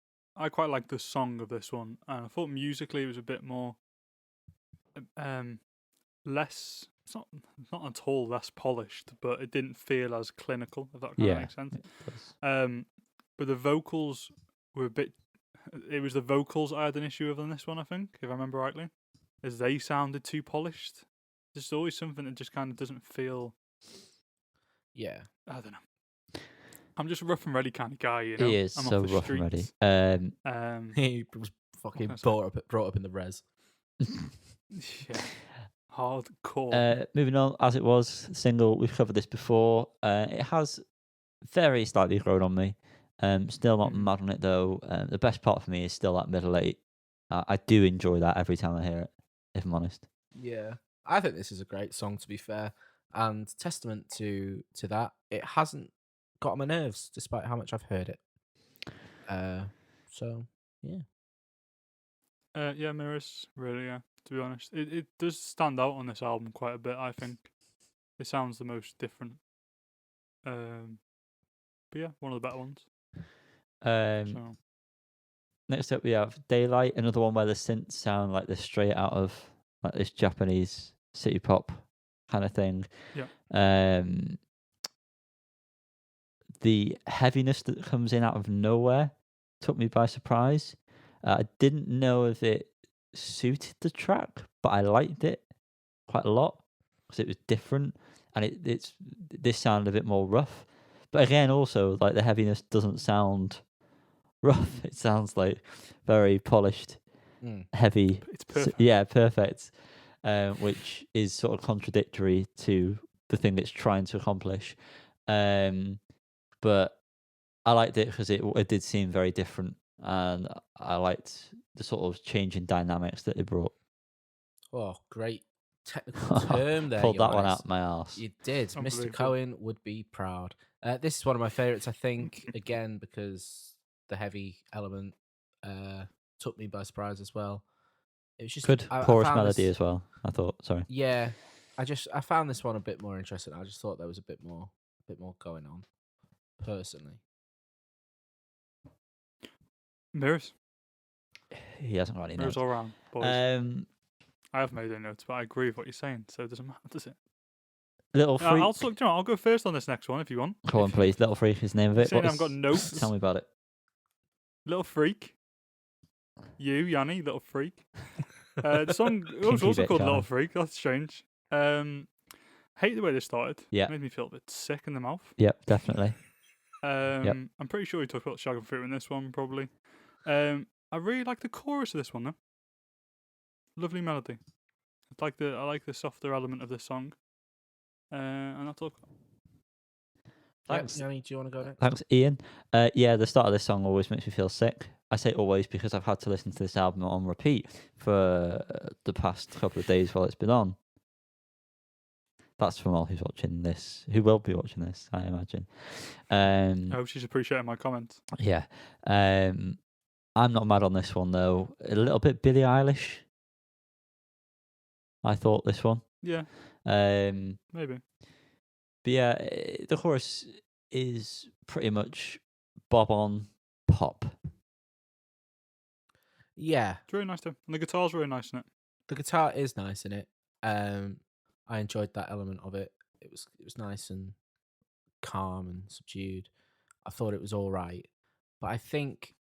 quite like the song of this one. I thought musically it was a bit more, less. It's not at all less polished, but it didn't feel as clinical. If that kind of makes sense. But the vocals were a bit. It was the vocals I had an issue with on this one, I think, if I remember rightly, as they sounded too polished. There's always something that just kind of doesn't feel. Yeah, I don't know. I'm just a rough and ready kind of guy, you know. He is I'm so off the rough and ready. streets. he was fucking brought up in the res. Yeah, hardcore. Moving on, as it was single, we've covered this before. It has very slightly grown on me. Still not mad on it though. The best part for me is still that middle eight. I do enjoy that every time I hear it, if I'm honest. Yeah, I think this is a great song, to be fair, and testament to that. It hasn't got on my nerves, despite how much I've heard it. So yeah. Yeah, Mirrors, really, yeah, to be honest. It does stand out on this album quite a bit, I think. It sounds the most different. But yeah, one of the better ones. Um, Next up, we have Daylight, another one where the synths sound like they're straight out of like this Japanese city pop kind of thing. Yeah. The heaviness that comes in out of nowhere took me by surprise. I didn't know if it suited the track, but I liked it quite a lot because it was different, and this sounded a bit more rough. But again, also like the heaviness doesn't sound rough. It sounds like very polished, heavy. It's perfect. Yeah, perfect. Which is sort of contradictory to the thing it's trying to accomplish. But I liked it because it did seem very different, and I liked the sort of change in dynamics that it brought. Oh, great technical term there. Pulled that one Yannis. out my arse. You did. Mr. Cohen would be proud. This is one of my favorites, I think, again, because the heavy element took me by surprise as well. It was just good chorus melody as well. I thought. Sorry. Yeah, I found this one a bit more interesting. I just thought there was a bit more going on, personally. Mirrors. He hasn't got any Mirrors notes. all around, boys. I have made any notes, but I agree with what you're saying, so it doesn't matter, does it? Little Freak. I'll go first on this next one if you want. Go on, please. Little Freak is the name of it. Saying I've got notes. Tell me about it. Little Freak. You, Yanni, Little Freak. The song was also called Little Freak. That's strange. Hate the way this started. Yeah. Made me feel a bit sick in the mouth. Yep, definitely. I'm pretty sure we talked about Shag and Fruit in this one, probably. I really like the chorus of this one, though. Lovely melody. I like the softer element of this song. And that's all. Thanks. Yanni, do you want to go next? Thanks, Ian. Yeah, the start of this song always makes me feel sick. I say always because I've had to listen to this album on repeat for the past couple of days while it's been on. That's from all who's watching this, who will be watching this, I imagine. I hope she's appreciating my comments. Yeah. I'm not mad on this one, though. A little bit Billie Eilish, I thought, this one. Yeah. Maybe. But yeah, the chorus is pretty much bob on pop. Yeah. It's really nice, too. And the guitar's really nice in it. The guitar is nice in it. I enjoyed that element of it. It was nice and calm and subdued. I thought it was all right. But I think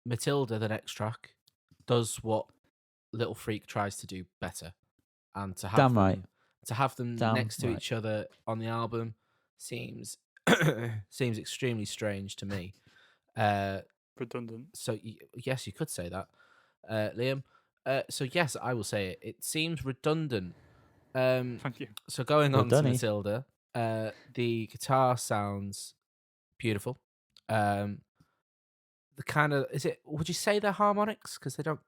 Matilda, the next track, does what Little Freak tries to do better. And to have them next to each other on the album seems extremely strange to me. Redundant. So yes, you could say that, Liam. So yes, I will say it. It seems redundant. Thank you. So going on to Matilda, the guitar sounds beautiful. The kind of would you say they're harmonics? Because they don't.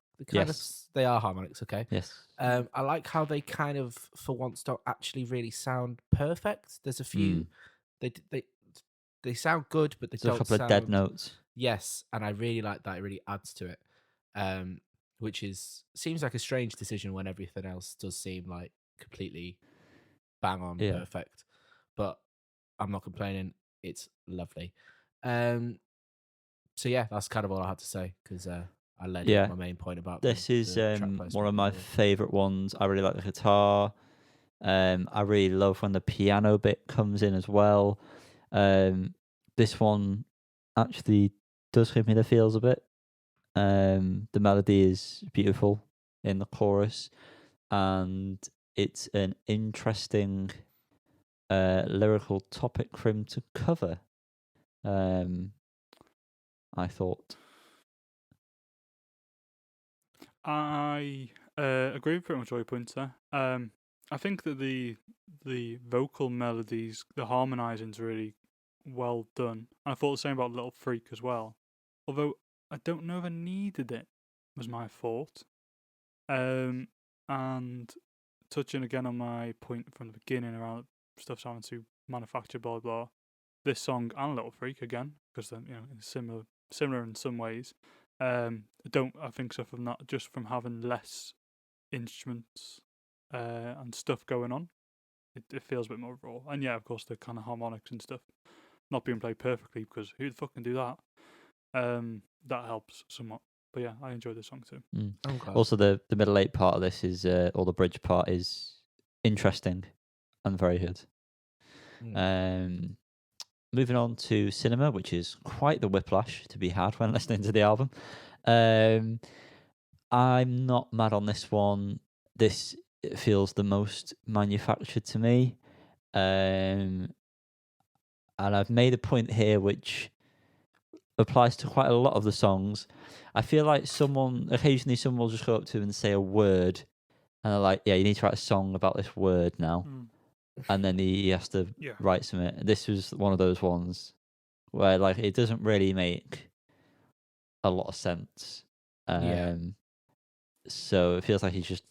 They are harmonics. Okay. Yes. I like how they kind of, for once, don't actually really sound perfect. There's a few. They sound good, but There's don't. A couple of dead notes. Yes, and I really like that. It really adds to it. Which seems like a strange decision when everything else does seem like completely bang on perfect. But I'm not complaining. It's lovely. So yeah, that's kind of all I had to say because I led my main point about this is one of my favorite ones. I really like the guitar. I really love when the piano bit comes in as well. This one actually does give me the feels a bit. The melody is beautiful in the chorus, and it's an interesting lyrical topic for him to cover. I thought. I agree with pretty much all your points there. I think that the vocal melodies, the harmonising is really well done. And I thought the same about Little Freak as well. Although I don't know if I needed it, was my thought. And touching again on my point from the beginning around stuff sounding too manufactured, blah blah. This song and Little Freak again, because they're similar in some ways. I think so from that, just from having less instruments and stuff going on, it feels a bit more raw. And yeah, of course, the kind of harmonics and stuff. not being played perfectly, because who'd fucking do that? That helps somewhat. But yeah, I enjoyed this song too. Okay. Also, the middle eight part of this is, or the bridge part is interesting and very good. Moving on to Cinema, which is quite the whiplash to be had when listening to the album. I'm not mad on this one. This feels the most manufactured to me. And I've made a point here which applies to quite a lot of the songs. I feel like occasionally someone will just go up to him and say a word, and they're like, yeah, you need to write a song about this word now. And then he has to write something. This was one of those ones where like it doesn't really make a lot of sense. So it feels like he's just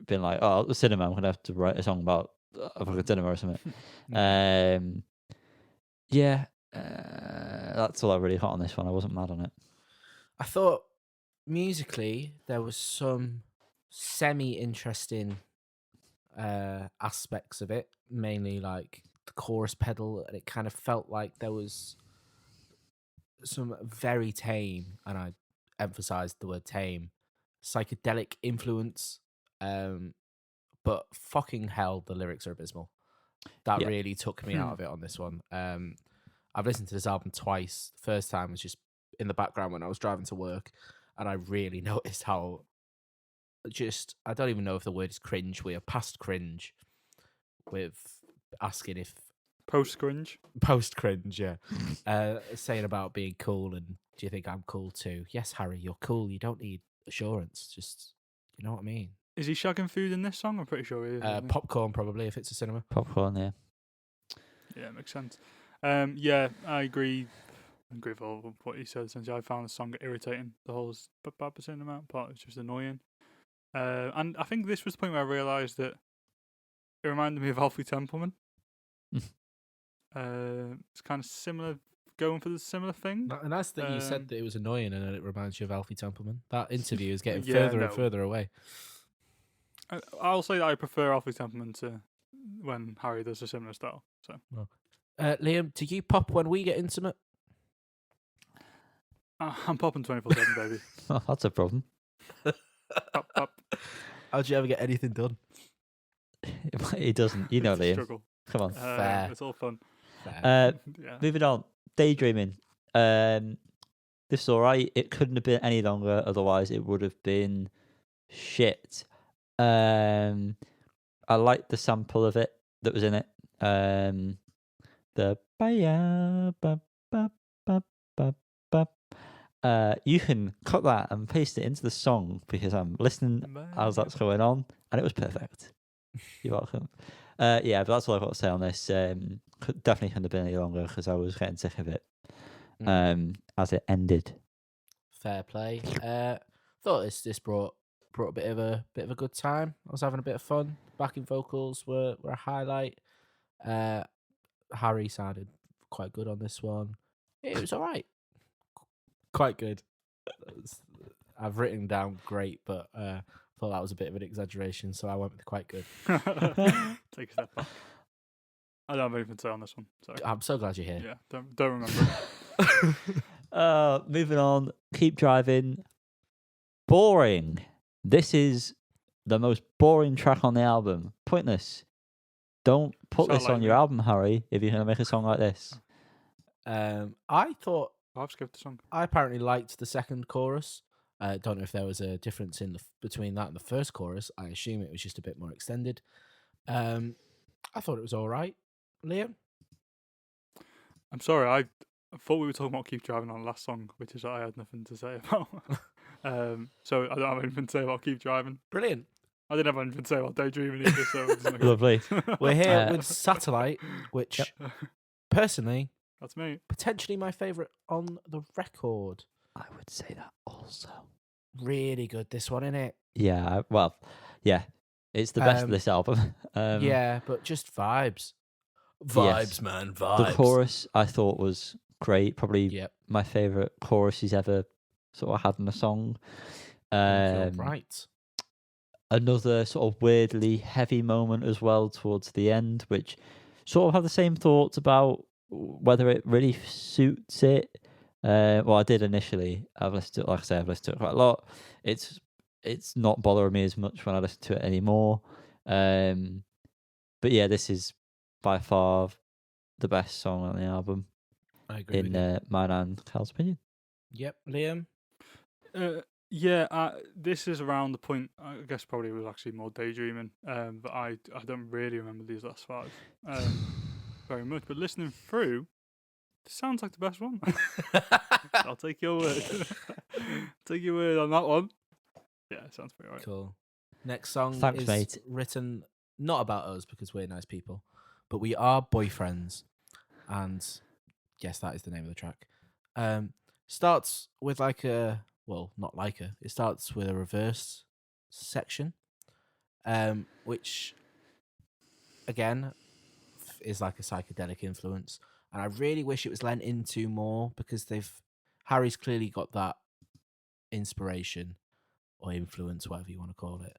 been like, oh, the cinema, I'm going to have to write a song about a fucking cinema or something. That's all I really got on this one. I wasn't mad on it. I thought musically there was some semi-interesting aspects of it, mainly like the chorus pedal, and it kind of felt like there was some very tame, and I emphasized the word tame, psychedelic influence, but fucking hell, the lyrics are abysmal. That really took me out of it on this one. I've listened to this album twice. The first time was just in the background when I was driving to work, and I really noticed how I don't even know if the word is cringe. We are past cringe with asking if post cringe, yeah. Saying about being cool, and do you think I'm cool too? Yes, Harry, you're cool. You don't need assurance. Just, you know what I mean. Is he shagging food in this song? I'm pretty sure he is. Popcorn, probably, if it's a cinema. Popcorn, yeah. Yeah, makes sense. Yeah, I agree. I agree with all of what he said. Essentially, I found the song irritating. The whole cinema part was just annoying. And I think this was the point where I realised that it reminded me of Alfie Templeman. It's kind of similar, going for the similar thing. And that's that you said that it was annoying, and then it reminds you of Alfie Templeman. That interview is getting further and further away. I'll say that I prefer Alfie Templeman to when Harry does a similar style. So, Liam, do you pop when we get intimate? I'm popping 24/7, baby. Oh, that's a problem. Pop. How'd you ever get anything done? He doesn't. You know, It's a Liam. struggle. Come on. Fair. It's all fun. Moving on. Daydreaming. This is all right. It couldn't have been any longer. Otherwise, it would have been shit. I liked the sample of it that was in it. The you can cut that and paste it into the song because I'm listening as that's going on, and it was perfect. You're welcome. But that's all I've got to say on this. Definitely couldn't have been any longer because I was getting sick of it. As it ended. Fair play. Thought this brought a bit of a good time. I was having a bit of fun. Backing vocals were a highlight. Harry sounded quite good on this one. It was all right. Quite good. I've written down great, but thought that was a bit of an exaggeration, so I went with quite good. Take a step back. I don't have anything to say on this one. Sorry. I'm so glad you're here. Yeah, don't remember. Moving on. Keep driving. Boring. This is the most boring track on the album. Pointless. Don't put this on your album, Harry, if you're going to make a song like this. I thought I've skipped the song. I apparently liked the second chorus. I don't know if there was a difference between that and the first chorus. I assume it was just a bit more extended. I thought it was all right. Liam? I'm sorry, I thought we were talking about Keep Driving on the last song, which is what I had nothing to say about. So I don't have anything to say about Keep Driving. Brilliant. I didn't have anything to say about Daydreaming either, so Lovely. We're here with Satellite, which personally, that's me. Potentially my favourite on the record. I would say that also. Really good, this one, innit? Yeah, it's the best of this album. Yeah, but just vibes. Vibes, man, vibes. The chorus I thought was great. Probably my favourite chorus he's ever sort of had in a song. Right. Another sort of weirdly heavy moment as well towards the end, which sort of have the same thoughts about whether it really suits it. Well, I did initially. I've listened to it, like I say, I've listened to it quite a lot. It's not bothering me as much when I listen to it anymore. But yeah, this is by far the best song on the album, I agree with you. in mine and Cal's opinion. Yep, Liam. Yeah, this is around the point. I guess probably was actually more daydreaming. But I don't really remember these last five very much. But listening through, it sounds like the best one. I'll take your word. Take your word on that one. Yeah, it sounds pretty right. Cool. Next song Thanks, is mate. written not about us because we're nice people, but we are boyfriends, and yes, that is the name of the track. Starts with like a it starts with a reverse section, which again is like a psychedelic influence, and I really wish it was lent into more because Harry's clearly got that inspiration or influence, whatever you want to call it.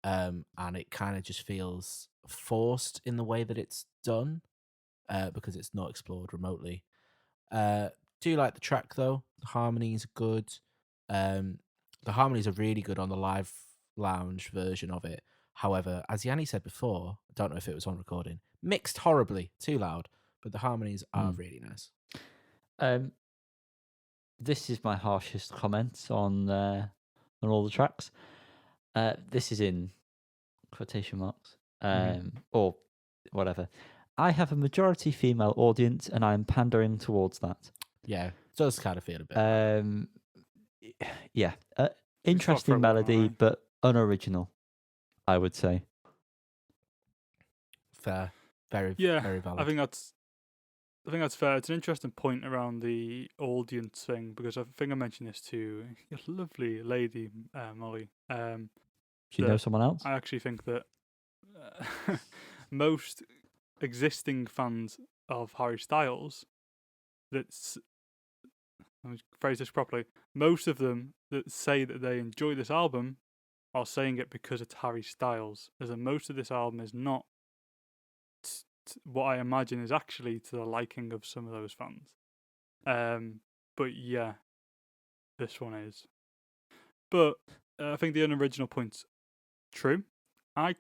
And it kind of just feels forced in the way that it's done, because it's not explored remotely. Do like the track though. The harmonies are good. The harmonies are really good on the live lounge version of it. However, as Yanni said before, I don't know if it was on recording, mixed horribly, too loud, but the harmonies are really nice. This is my harshest comment on all the tracks. This is in quotation marks, or whatever. I have a majority female audience, and I am pandering towards that. Yeah, it does kind of feel a bit. Yeah, interesting melody, but unoriginal, I would say. Fair, very valid. I think that's fair. It's an interesting point around the audience thing because I think I mentioned this to your lovely lady, Molly. Do you know someone else? I actually think that most existing fans of Harry Styles, let me phrase this properly, most of them that say that they enjoy this album are saying it because it's Harry Styles, as in most of this album is not what I imagine is actually to the liking of some of those fans. But yeah, this one is. But I think the unoriginal point's true. I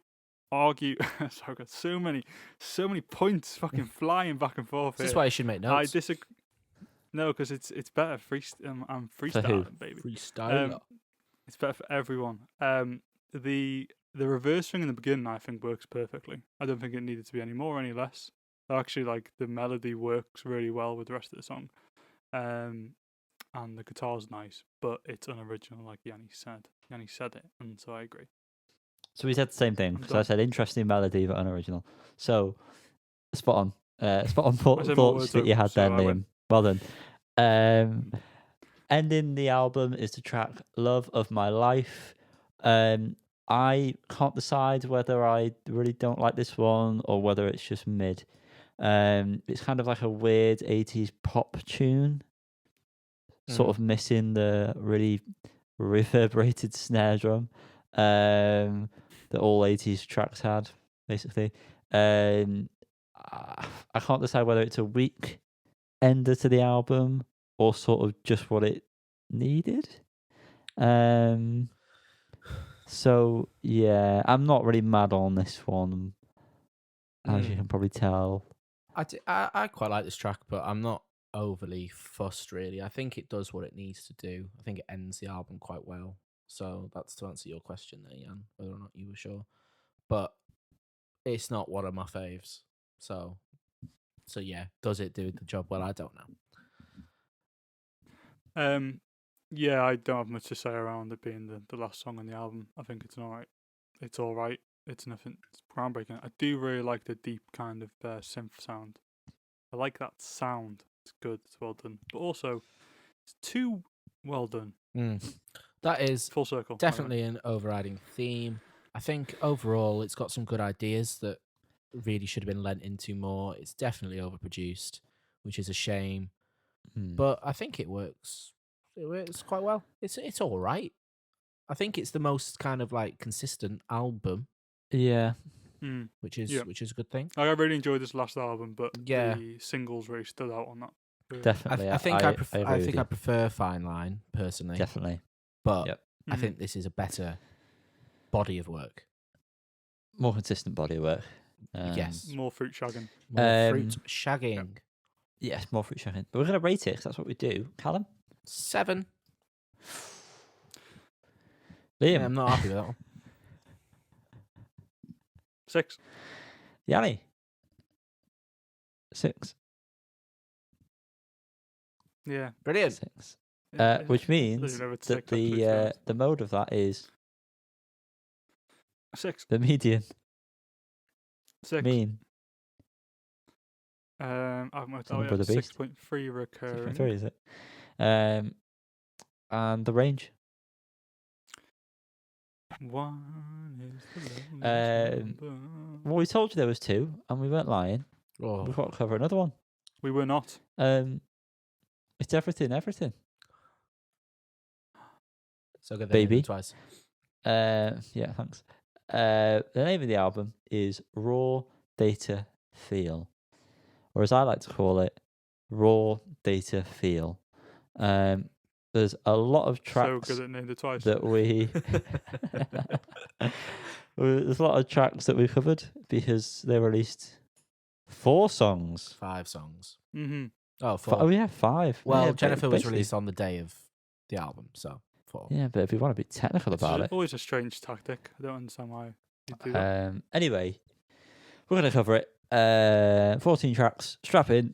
argue. Sorry, I've got so many points fucking flying back and forth. This is why you should make notes. I disagree. No, because it's better. I'm freestyling, baby. Freestyle. It's better for everyone. The reverse thing in the beginning, I think, works perfectly. I don't think it needed to be any more or any less. Actually, like the melody works really well with the rest of the song, and the guitar's nice, but it's unoriginal, like Yanni said. Yanni said it, and so I agree. So we said the same thing. So I said interesting melody, but unoriginal. So spot on. Thoughts that you had there, Liam. Well done. Ending the album is the track "Love of My Life." I can't decide whether I really don't like this one or whether it's just mid. It's kind of like a weird 80s pop tune, sort of missing the really reverberated snare drum that all 80s tracks had, basically. I can't decide whether it's a weak ender to the album or sort of just what it needed. So yeah, I'm not really mad on this one, as you can probably tell. I quite like this track, but I'm not overly fussed really. I think it does what it needs to do. I think it ends the album quite well. So that's to answer your question there, Jan, whether or not you were sure. But it's not one of my faves. So yeah, does it do the job well? I don't know. Yeah, I don't have much to say around it being the last song on the album. I think it's alright. It's alright. It's nothing groundbreaking. I do really like the deep kind of synth sound. I like that sound. It's good. It's well done. But also, it's too well done. That is full circle. Definitely an overriding theme. I think overall it's got some good ideas that really should have been lent into more. It's definitely overproduced, which is a shame. But I think it works. It works quite well. It's all right. I think it's the most kind of like consistent album. Yeah. which is a good thing. I really enjoyed this last album, but Yeah. the singles really stood out on that. Definitely. I think I agree with you. prefer Fine Line personally, Definitely. but Yep. I think this is a better body of work. More consistent body of work. Yes, more fruit shagging. more fruit shagging. Yes, more fruit shagging. But we're going to rate it because that's what we do. Callum? 7. Liam? Yeah, I'm not happy with that one. 6. Yanni? 6. Yeah. Brilliant. 6. Which means Listen, over that six, that's pretty fair. the mode of that is 6. the median. 6. Mean. I'm going to tell you Brother Beast. 6.3 recurring. 6.3, is it? And the range. 1 is the lowest number. Well, we told you there was 2, and we weren't lying. Oh, We've got to cover another one. We were not. It's everything. so good. Baby. Twice. Yeah, thanks. The name of the album is Raw Data Feel, or as I like to call it, Raw Data Feel. There's a lot of tracks So good at named it twice. that we. There's a lot of tracks that we covered because they released 4 songs. 5 songs. Mm-hmm. Oh, 4. Oh yeah, 5. Well, Yeah, Jennifer was basically. released on the day of the album, so 4. Yeah, but if you want to be technical about it. Always a strange tactic. I don't understand why you do that. Anyway, we're going to cover it. 14 tracks. Strap in.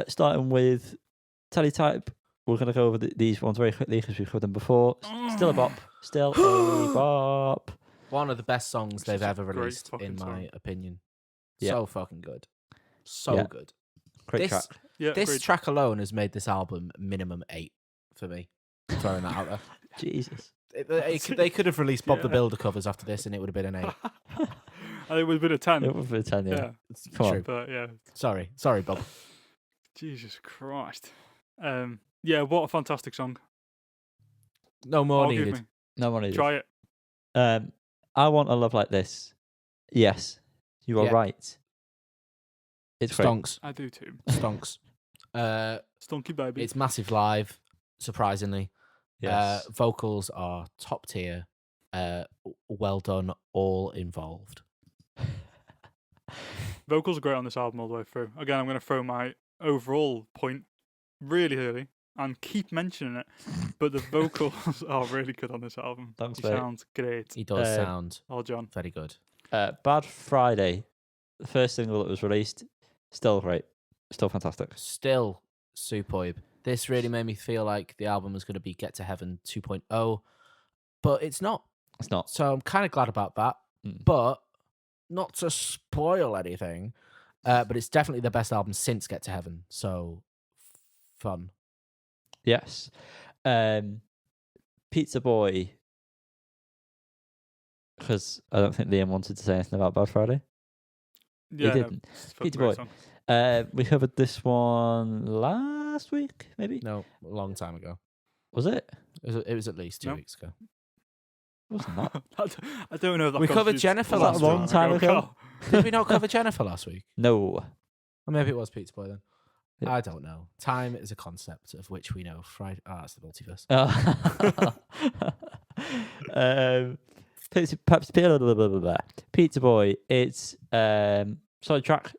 Starting with Teletype. We're going to go over these ones very quickly because we've covered them before. Still a bop. Still a bop. One of the best songs Which they've is a ever great released, fucking in my song. opinion. Yeah. So fucking good. So Yeah. good. Great This- track. Yeah, This agreed. track alone has made this album minimum 8 for me. Throwing that out there. Jesus. They could have released Bob the Yeah. Builder covers after this, and it would have been an 8. I think it would have been a 10. It would be a 10, yeah. Yeah. It's Come on. true. But yeah. Sorry, Bob. Jesus Christ. Yeah, what a fantastic song. No more Argue with needed. me. No one needed. Try it. I Want a Love Like This. Yes, you are Yeah. right. It's great. Stonks. I do too. Stonks. Stonky baby. It's massive live, surprisingly. Yes. Vocals are top tier. Well done, all involved. Vocals are great on this album all the way through. Again, I'm going to throw my overall point really early and keep mentioning it. But the vocals are really good on this album. Thanks, He mate. sounds great. He does Uh, sound Oh, John. very good. Bad Friday, the first single that was released, still great. Still fantastic. Still superb. This really made me feel like the album was going to be Get to Heaven 2.0, but it's not. It's not. So I'm kind of glad about that. Mm. But not to spoil anything, but it's definitely the best album since Get to Heaven. So fun. Yes. Pizza Boy, because I don't think Liam wanted to say anything about Bad Friday. Yeah, no, didn't. it's a fucking Pizza great Boy. song. We covered this one last week, maybe? No, a long time ago. Was it? It was at least 2 No. weeks ago. Wasn't that? I don't know if that We covered constitutes Jennifer a last long time ago. Carl. Did we not cover Jennifer last week? No. Or maybe it was Pizza Boy then. Yeah. I don't know. Time is a concept of which we know. That's the multiverse. Pizza Boy. It's solid track.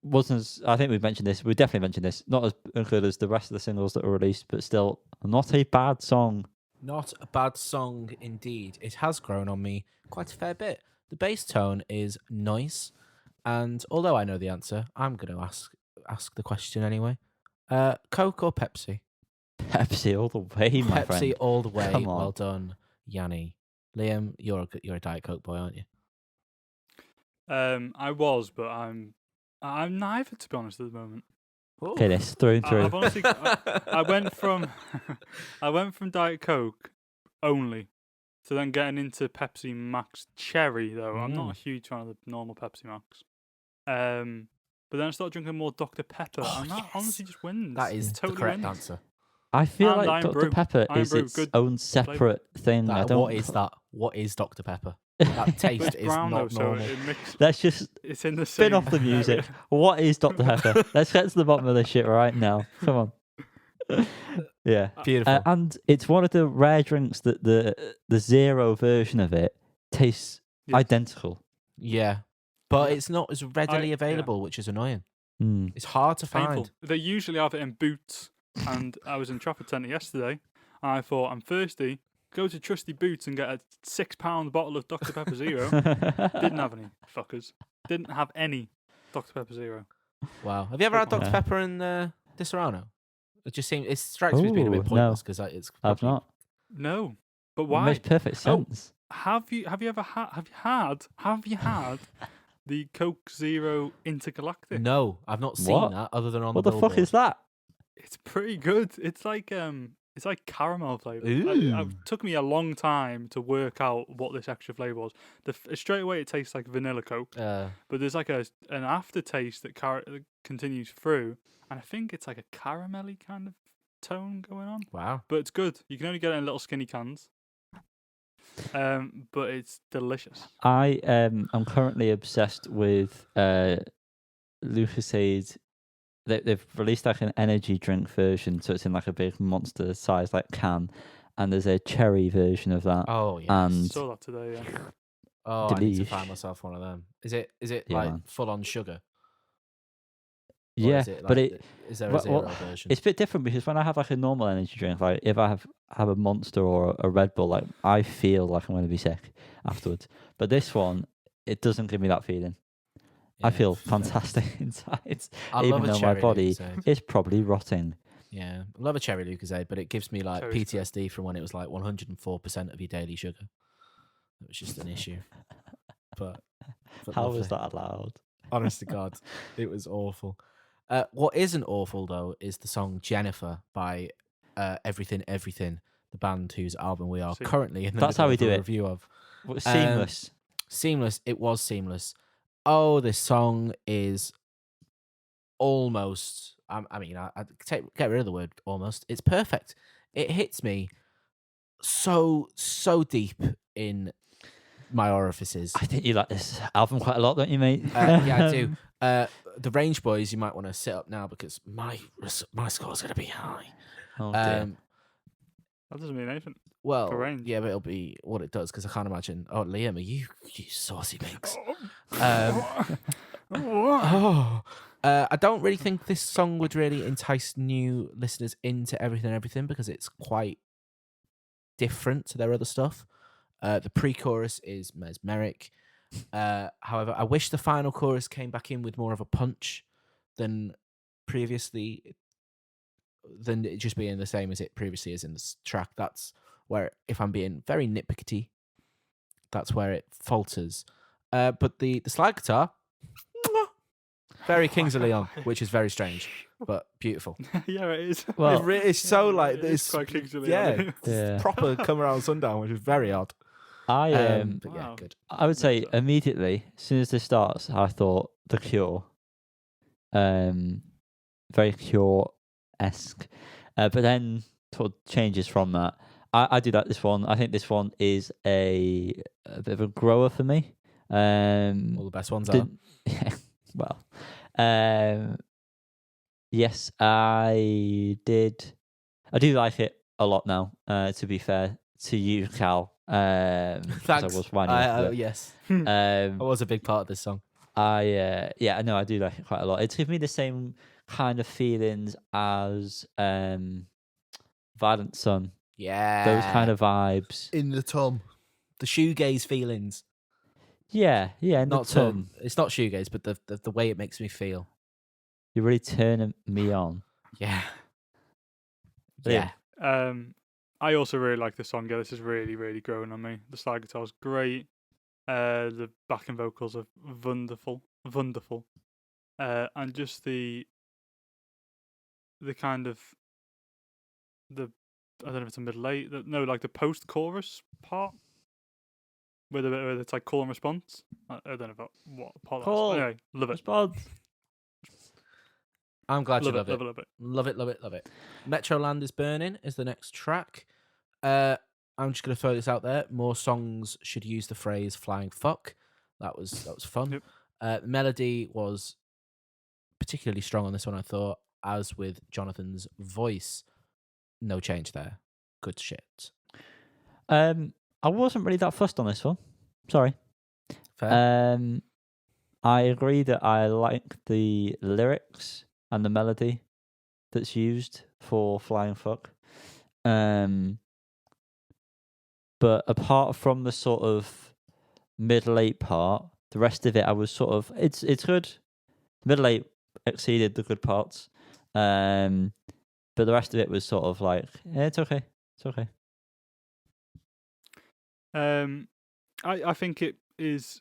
Wasn't as, I think we've mentioned this. We definitely mentioned this. Not as good as the rest of the singles that were released, but still not a bad song. Not a bad song indeed. It has grown on me quite a fair bit. The bass tone is nice, and although I know the answer, I'm going to ask the question anyway. Coke or Pepsi? Pepsi all the way, my Pepsi friend. all the way. Come on. Well done, Yanni. Liam, you're a Diet Coke boy, aren't you? I was, but I'm neither, to be honest, at the moment. Guinness through and through. I've honestly, I went from Diet Coke only to then getting into Pepsi Max Cherry. Though I'm not a huge fan of the normal Pepsi Max. But then I started drinking more Dr Pepper, and that yes. honestly just wins. That is Totally the correct wins. answer. I feel And like Iron Dr. Brew. Pepper Iron is Brew, its good own separate thing. I don't. What is that? What is Dr Pepper? That taste It's is brown though, not so normal. it mixes. Let's just It's in the spin same off the music. area. What is Dr Pepper? Let's get to the bottom of this shit right now. Come on. Yeah. Beautiful. And it's one of the rare drinks that the zero version of it tastes Yeah. identical. Yeah. But Yeah. it's not as readily yeah. available, which is annoying. Mm. It's hard to Painful. find. They usually have it in Boots, and I was in Trafford Centre yesterday, and I thought, I'm thirsty. Go to Trusty Boots and get a £6 bottle of Dr Pepper Zero. Didn't have any, fuckers. Didn't have any Dr Pepper Zero. Wow. Have you ever had Dr. Yeah. Pepper and Disaronno? It strikes me as being a bit Ooh, pointless no. because it's. I've probably- not. No, but It why? makes perfect Oh, sense. Have you had the Coke Zero Intergalactic? No, I've not seen What? that other than on What the the fuck is that? It's pretty good. It's like caramel flavor. It took me a long time to work out what this extra flavor was. Straight away it tastes like vanilla Coke, billboard. but there's like an aftertaste that continues through, and I think it's like a caramelly kind of tone going on. Wow. But it's good. You can only get it in little skinny cans. But it's delicious. I am currently obsessed with Lucasade. They've released like an energy drink version, so it's in like a big monster size like can, and there's a cherry version of that. Oh yeah. And Saw that today. Yeah. Oh, I need to Delish. find myself one of them. Is it Yeah, like man. full on sugar? Or Yeah, is it but like, is there a well, zero well, version? it's a bit different because when I have like a normal energy drink, like if I have a Monster or a Red Bull, like I feel like I'm going to be sick afterwards. But this one, it doesn't give me that feeling. I Yeah, feel fair. fantastic inside, I even love a though my cherry body Lucozade. is probably rotting. Yeah, I love a cherry Lucozade, but it gives me like Cherry's good. PTSD from when it was like 104% of your daily sugar. It was just an issue. But How lovely. was that allowed? Honest to God, it was awful. What isn't awful though is the song Jennifer by Everything Everything, the band whose album we are See, currently in the that's middle how we of do a it. review of. Seamless. Seamless. It was seamless. Oh, this song is almost. I mean, I get rid of the word almost. It's perfect. It hits me so deep in my orifices. I think you like this album quite a lot, don't you, mate? Yeah, I do. The Range Boys, you might want to sit up now because my score's going to be high. Oh, dear. That doesn't mean anything. Well, For Range. yeah, but it'll be what it does because I can't imagine. Oh, Liam, are you saucy minx? I don't really think this song would really entice new listeners into Everything because it's quite different to their other stuff. The pre-chorus is mesmeric. However, I wish the final chorus came back in with more of a punch than previously, than it just being the same as it previously is in this track. That's where, if I'm being very nitpicky, that's where it falters. But the slide guitar, very Kings of Leon, which is very strange, but beautiful. Yeah, it is. Well, It's so like It is this, quite Kings of yeah, Leon. Yeah. proper Come Around Sundown, which is very odd. I But yeah, Wow. good. I would say Makes sense. immediately, as soon as this starts, I thought The Cure. Very Cure-esque. But then sort of changes from that. I do like this one. I think this one is a bit of a grower for me. All the best ones are. Didn't- well, yes, I did. I do like it a lot now, to be fair to you, Cal. 'Cause I Thanks. was winding up a bit. Yes, I Um, was a big part of this song. I no, I do like it quite a lot. It's given me the same kind of feelings as Violent Sun. Yeah, Those kind of vibes. in the tom, the shoegaze feelings. Yeah, in the Not tum. it's not shoegaze, but the way it makes me feel. You're really turning me on. Yeah, Liam. yeah. I also really like this song. Yeah, this is really, really growing on me. The slide guitar's great. The backing vocals are wonderful. And just the kind of I don't know if it's a middle eight. No, like the post chorus part, where it's like call and response. I don't know about what part. Call. That's, anyway, love it. Response. I'm glad you Love love it. it. Love it. Metroland is Burning is the next track. I'm just going to throw this out there. More songs should use the phrase "flying fuck." That was fun. Yep. The melody was particularly strong on this one, I thought, as with Jonathan's voice. No change there. Good shit. I wasn't really that fussed on this one. Sorry. Fair. I agree that I like the lyrics and the melody that's used for Flying Fuck. But apart from the sort of middle eight part, the rest of it I was sort of it's good. Middle eight exceeded the good parts. But the rest of it was sort of like, it's okay. It's okay. I think it is.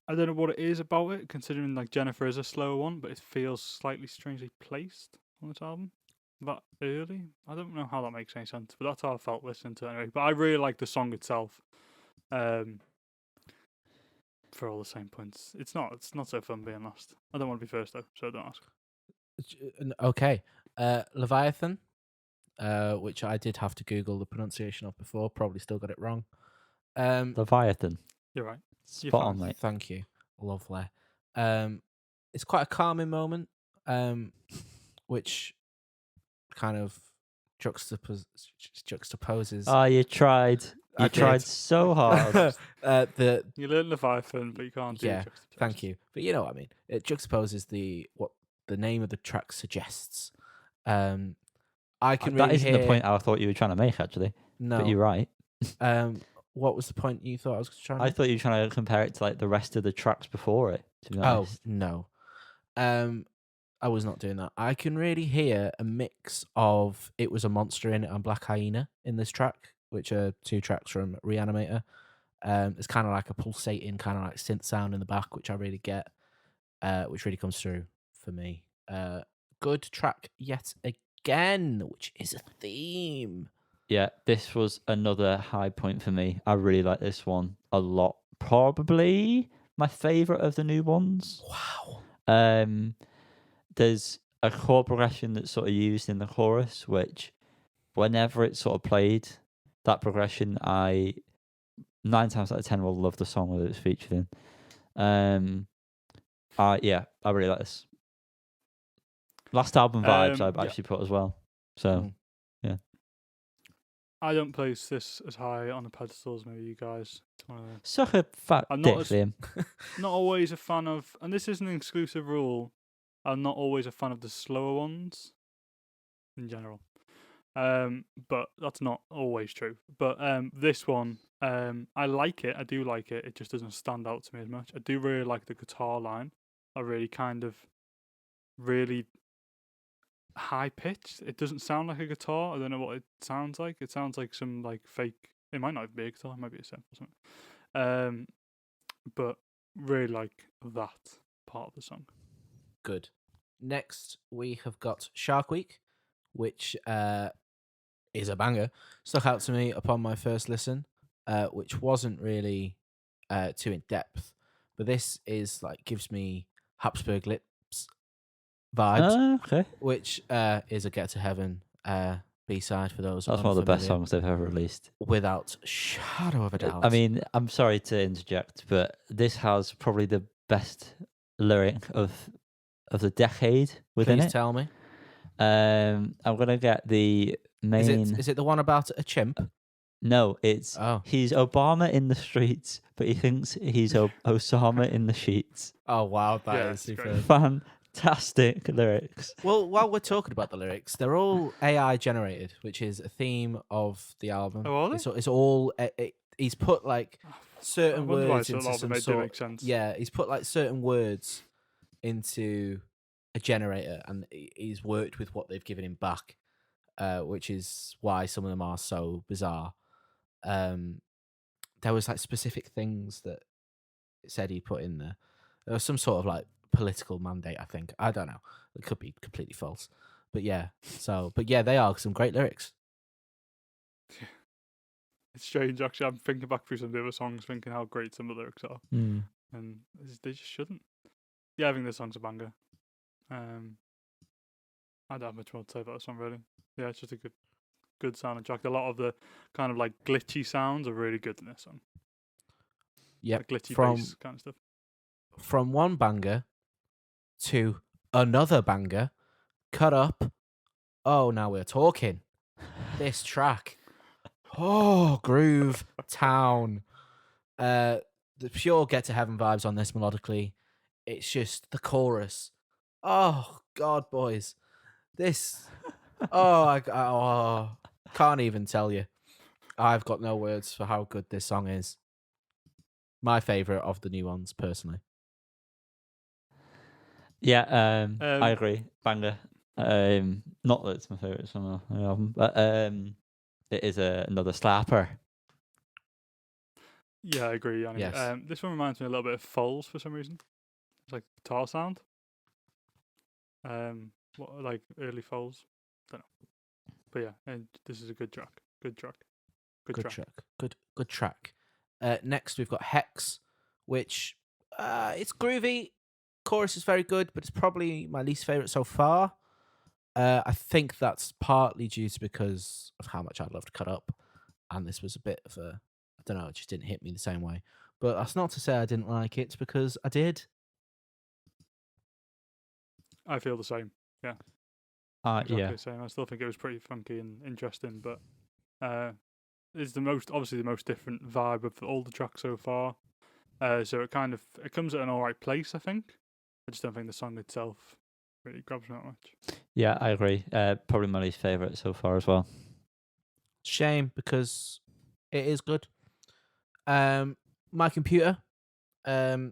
I don't know what it is about it, considering like Jennifer is a slower one, but it feels slightly strangely placed on this album that early. I don't know how that makes any sense, but that's how I felt listening to it anyway. But I really like the song itself. For all the same points, it's not so fun being last. I don't want to be first though, so don't ask. Okay. Leviathan, which I did have to Google the pronunciation of before. Probably still got it wrong. Leviathan. You're right. Spot on, mate. Thank you. Lovely. It's quite a calming moment, which kind of juxtaposes. Oh, you tried. You I tried did. so hard. You learn Leviathan, but you can't do juxtaposition. Thank you. But you know what I mean. It juxtaposes what the name of the track suggests. I can really that isn't hear... the point I thought you were trying to make, actually. No. But you're right. What was the point you thought I was trying to I make? thought you were trying to compare it to like the rest of the tracks before it, to be honest. No. I was not doing that. I can really hear a mix of It Was a Monster in It and Black Hyena in this track, which are two tracks from Reanimator. It's kind of like a pulsating, kind of like synth sound in the back, which I really get, which really comes through for me. Good track yet again, which is a theme. Yeah, this was another high point for me. I really like this one a lot. Probably my favourite of the new ones. Wow. There's a chord progression that's sort of used in the chorus, which whenever it's sort of played, that progression, 9 times out of 10 will love the song that it's featured in. I really like this. Last album vibes I've actually put as well. So, yeah. I don't place this as high on the pedestal as maybe you guys. Suck a fat dick, Liam. Not always a fan of, and this isn't an exclusive rule, I'm not always a fan of the slower ones in general. But that's not always true. But this one, I like it. I do like it. It just doesn't stand out to me as much. I do really like the guitar line. I really really high pitched. It doesn't sound like a guitar. I don't know what it sounds like. It sounds like some like fake. It might not even be a guitar. It might be a synth or something. But really like that part of the song. Good. Next, we have got Shark Week, which is a banger. Stuck out to me upon my first listen, which wasn't really too in depth, but this is like gives me Habsburg Lips vibes, Okay. which is a Get to Heaven B-side for those. That's one of the best songs they've ever released, without shadow of a doubt. I mean, I'm sorry to interject, but this has probably the best lyric of the decade within Please it. tell me. I'm gonna get the main. Is it the one about a chimp? No, it's he's Obama in the streets, but he thinks he's Osama in the sheets. Oh wow, that is super fantastic lyrics. Well, while we're talking about the lyrics, they're all AI generated, which is a theme of the album. Oh, are they? It's all he's put like certain words into some sort. Make sense. Yeah, he's put like certain words into a generator, and he's worked with what they've given him back, which is why some of them are so bizarre. There was like specific things that it said he put in there. There was some sort of like political mandate, I think. I don't know. It could be completely false. But yeah. They are some great lyrics. It's strange, actually. I'm thinking back through some of the other songs, thinking how great some of the lyrics are. And they just shouldn't. Yeah, I think this song's a banger. I don't have much more to say about this song, really. Yeah, it's just a good sounding track. A lot of the kind of like glitchy sounds are really good in this song. Yeah, Like glitchy from bass kind of stuff. from one banger to another banger, cut up. Oh, now we're talking. This track, oh, Groove Town. The pure Get to Heaven vibes on this melodically. It's just the chorus. Oh God, boys, this. Can't even tell you. I've got no words for how good this song is. My favorite of the new ones, personally. Yeah, I agree. Banger. Not that it's my favourite song on the album, but it is another slapper. Yeah, I agree, Yanni. Yes. This one reminds me a little bit of Foals for some reason. It's like guitar sound. Like early Foals. Don't know. But yeah, and this is a good track. Good track. Good track. Next, we've got Hex, which it's groovy. Chorus is very good, but it's probably my least favorite so far. I think that's partly due to because of how much I loved Cut Up, and this was a bit of a, I don't know, it just didn't hit me the same way. But that's not to say I didn't like it, because I did. I feel the same. Yeah. Exactly the same. I still think it was pretty funky and interesting, but it's obviously the most different vibe of all the tracks so far. So it comes at an alright place, I think. I just don't think the song itself really grabs me that much. Yeah, I agree. Probably my least favourite so far as well. Shame, because it is good. My computer. I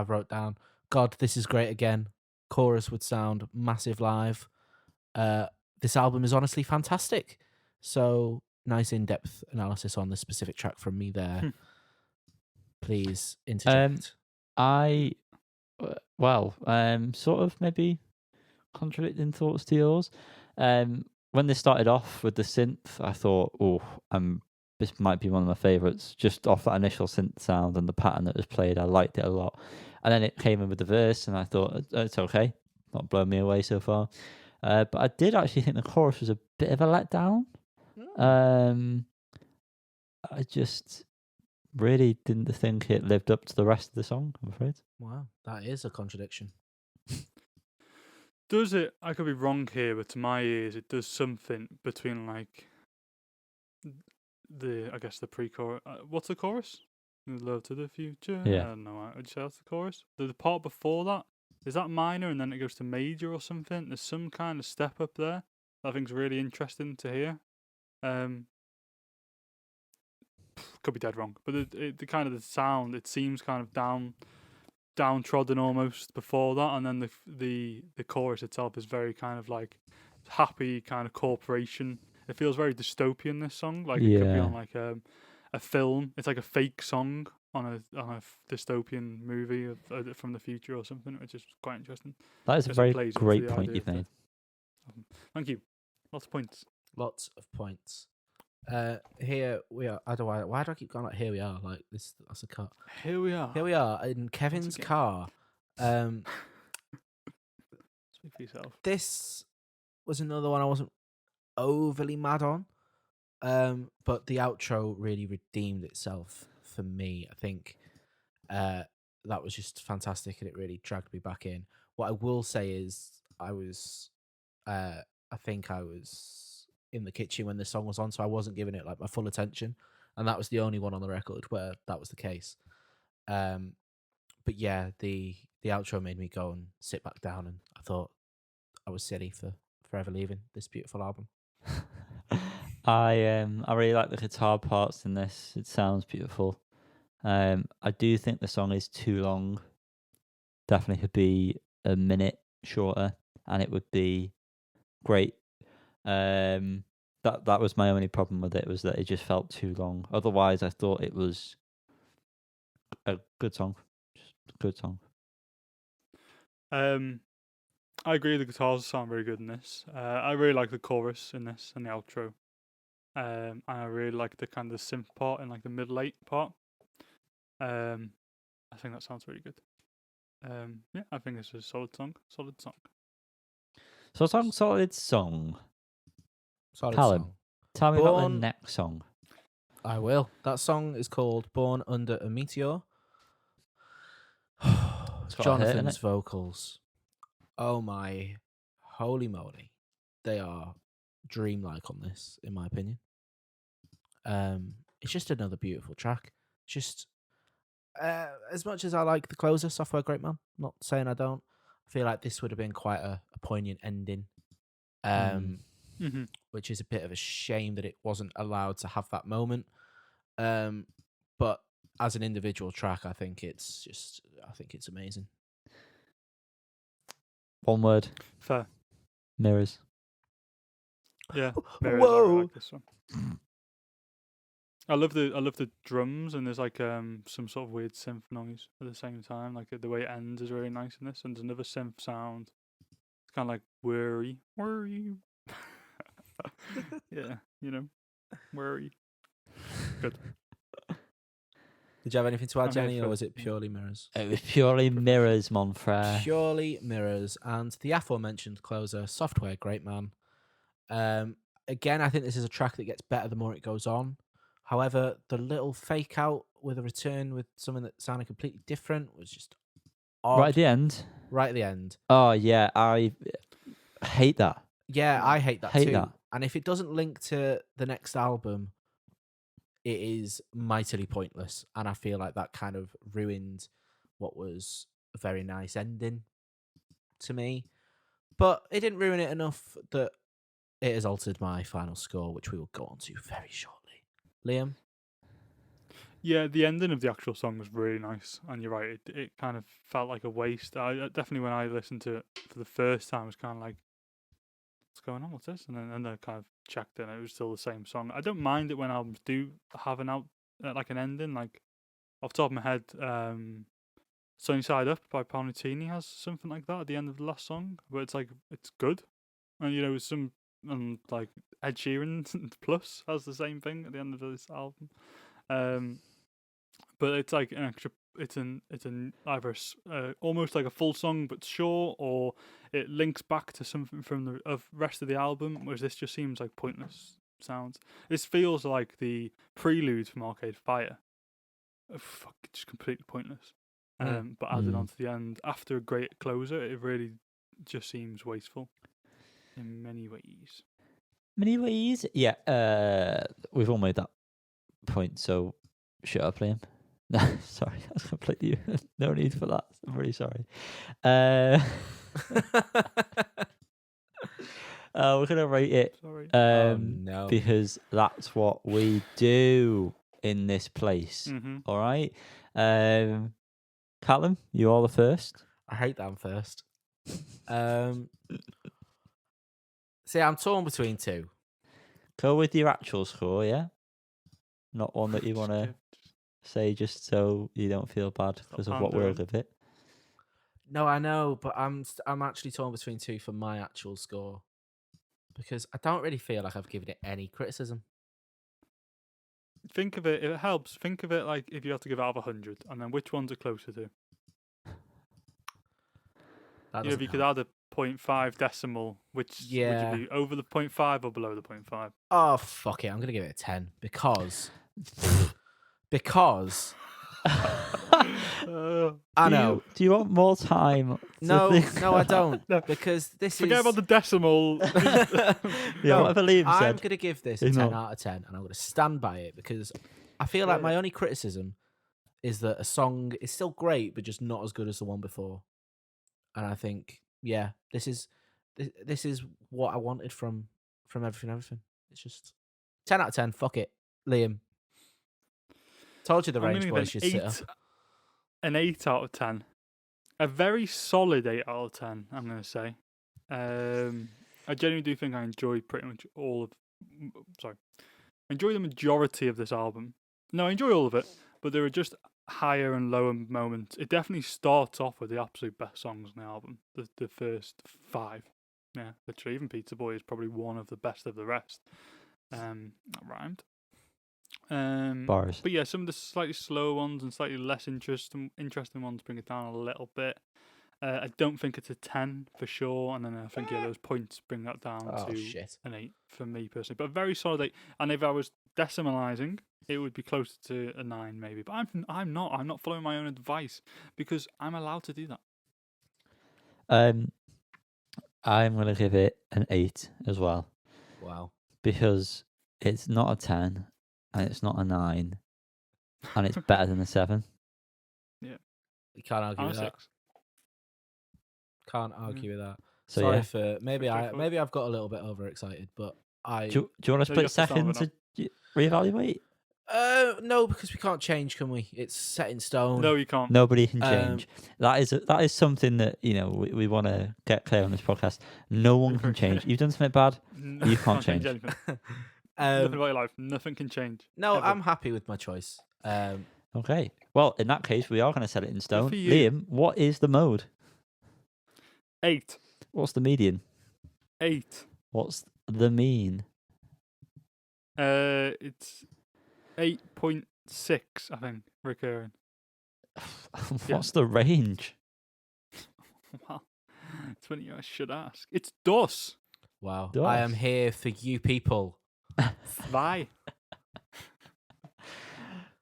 wrote down, God, this is great again. Chorus would sound massive live. This album is honestly fantastic. So nice in-depth analysis on this specific track from me there. Please interject. Sort of maybe contradicting thoughts to yours. When they started off with the synth, I thought, this might be one of my favourites. Just off that initial synth sound and the pattern that was played, I liked it a lot. And then it came in with the verse, and I thought, it's okay. Not blown me away so far. But I did actually think the chorus was a bit of a letdown. I just really didn't think it lived up to the rest of the song, I'm afraid. Wow, that is a contradiction. Does it? I could be wrong here, but to my ears, it does something between like I guess the pre-chorus. What's the chorus? Love to the future. Yeah. I don't know. Would you say that's the chorus? The part before that, is that minor and then it goes to major or something? There's some kind of step up there that I think's really interesting to hear. Could be dead wrong, but the kind of the sound, it seems kind of downtrodden almost before that, and then the chorus itself is very kind of like happy kind of corporation. It feels very dystopian, this song, like it could be on like a film. It's like a fake song on a dystopian movie from the future or something, which is quite interesting. That is a very great point you've made. Thank you. Lots of points. Here we are. Why do I keep going like here we are? Like this, that's a car. Here we are. Here we are in Kevin's car. Speak for yourself. This was another one I wasn't overly mad on. But the outro really redeemed itself for me. I think that was just fantastic, and it really dragged me back in. What I will say is I think I was in the kitchen when the song was on, so I wasn't giving it like my full attention, and that was the only one on the record where that was the case. But yeah, the outro made me go and sit back down, and I thought I was silly for forever leaving this beautiful album. I really like the guitar parts in this. It sounds beautiful. I do think the song is too long. Definitely could be a minute shorter, and it would be great. That was my only problem with it, was that it just felt too long. Otherwise, I thought it was a good song. Just a good song. I agree. The guitars sound very good in this. I really like the chorus in this and the outro. And I really like the kind of synth part and like the middle eight part. I think that sounds really good. Yeah, I think it's a solid song. Solid song. Solid song. Solid Callum, song. tell me about the Born- next song. I will. That song is called Born Under a Meteor. It's got a hurt in Jonathan's it. vocals. Oh my holy moly. They are dreamlike on this, in my opinion. It's just another beautiful track. Just as much as I like the closer, Software Great Man, not saying I don't, I feel like this would have been quite a poignant ending. Which is a bit of a shame that it wasn't allowed to have that moment. But as an individual track, I think it's amazing. One word. Fair. Mirrors. Yeah. Mirrors, I really like this one. I love the drums, and there's like some sort of weird synth noise at the same time. Like the way it ends is really nice in this, and there's another synth sound. It's kind of like worry. Yeah, worry. Good. Did you have anything to add, I'm here Jenny, or for- was it purely Mirrors? It was purely Mirrors, mon frere. Purely Mirrors, and the aforementioned closer, Software Great Man. Again, I think this is a track that gets better the more it goes on. However, the little fake out with a return with something that sounded completely different was just odd. Right at the end. Right at the end. Oh yeah, I hate that. Yeah, I hate that Hate too. that. And if it doesn't link to the next album, it is mightily pointless. And I feel like that kind of ruined what was a very nice ending to me. But it didn't ruin it enough that it has altered my final score, which we will go on to very shortly. Liam? Yeah, the ending of the actual song was really nice, and you're right. It kind of felt like a waste. I definitely, when I listened to it for the first time, was kind of like, "What's going on? What's this?" And then I kind of checked it, and it was still the same song. I don't mind it when albums do have an like an ending. Like off the top of my head, "Sunny Side Up" by Paul Nutini has something like that at the end of the last song, where it's like it's good, and some like Ed Sheeran Plus has the same thing at the end of this album. But it's like an extra. It's an either almost like a full song but short, or it links back to something from the rest of the album. Whereas this just seems like pointless sounds. This feels like the prelude from Arcade Fire. Just completely pointless. But added on to the end after a great closer, it really just seems wasteful in many ways. Many ways. Yeah. We've all made that point, so shut up, Liam. No, sorry, that's completely no need for that. I'm really sorry. We're gonna rate it. Sorry. No. Because that's what we do in this place. All right. Callum, you are the first. I hate that I'm first. See, I'm torn between two. Go with your actual score, yeah? Not one that you want to say just so you don't feel bad because of what we're a bit. No, I know, but I'm actually torn between two for my actual score because I don't really feel like I've given it any criticism. Think of it, if it helps, think of it like if you have to give it out of 100, and then which ones are closer to? If you could add a 0.5 decimal, would you be over the 0.5 or below the 0.5? Oh, fuck it. I'm going to give it a 10 because I know. Do you want more time? No, I don't. Because this Forget about the decimal. Whatever Liam said. I'm going to give this a 10 out of 10, and I'm going to stand by it because I feel like my only criticism is that a song is still great, but just not as good as the one before. And I think, this is what I wanted from everything. It's just 10 out of 10. Fuck it, Liam. Told you the range boys should sit up. An 8 out of 10. A very solid 8 out of 10, I'm going to say. I genuinely do think I enjoy pretty much I enjoy the majority of this album. No, I enjoy all of it, but there are just higher and lower moments. It definitely starts off with the absolute best songs on the album. The first 5. Yeah, literally, even Pizza Boy is probably one of the best of the rest. That rhymed. Bars. But yeah, some of the slightly slower ones and slightly less interesting ones bring it down a little bit. I don't think it's a 10 for sure, and then I think those points bring that down to shit. an 8 for me personally. But a very solid 8. And if I was decimalising, it would be closer to a 9 maybe. But I'm not. I'm not following my own advice because I'm allowed to do that. I'm gonna give it an 8 as well. Wow. Because it's not a 10 and it's not a 9 and it's better than a 7. Yeah. You can't argue with that. 6. Can't argue with that. So Sorry yeah. for maybe I've got a little bit overexcited, but Do you want to split second to reevaluate? No, because we can't change, can we? It's set in stone. No, you can't. Nobody can change. That is something that we want to get clear on this podcast. No one can change. You've done something bad, you can't change. Anything. Nothing about your life. Nothing can change. No, ever. I'm happy with my choice. Okay. Well, in that case, we are going to set it in stone. for you. Liam, what is the mode? 8. What's the median? 8. What's the mean? It's 8.6, I think, recurring. What's the range? Well, it's when you should ask. It's DOS. Wow. Dos. I am here for you people. Bye.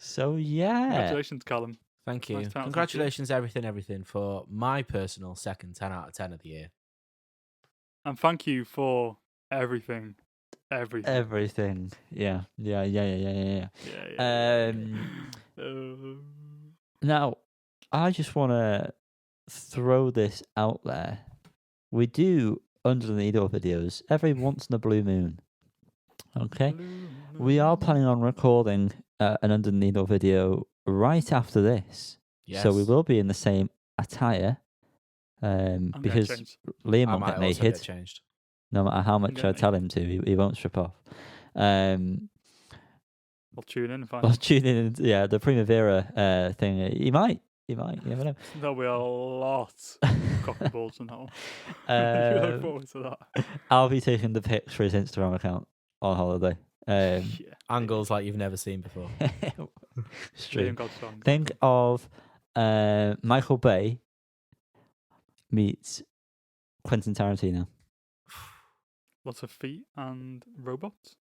So yeah. Congratulations, Callum. Thank you. Nice talent, Congratulations, everything for my personal second 10 out of 10 of the year. And thank you for everything. Everything. Yeah. Yeah. Now, I just want to throw this out there. We do Under the Needle videos every once in a blue moon. Okay? We are planning on recording an Under the Needle video right after this. Yes. So we will be in the same attire because Liam I won't might get also naked. get changed. No matter how much I tell him to, he won't strip off. We'll tune in and find I'll out. tune in. Yeah, the Primavera thing. He might. You never know. There'll be a lot of cocky balls in that one. You look forward to that. I'll be taking the pics for his Instagram account on holiday. Yeah. Angles like you've never seen before. Stream. Liam Godson. Think of Michael Bay meets Quentin Tarantino. Lots of feet and robots.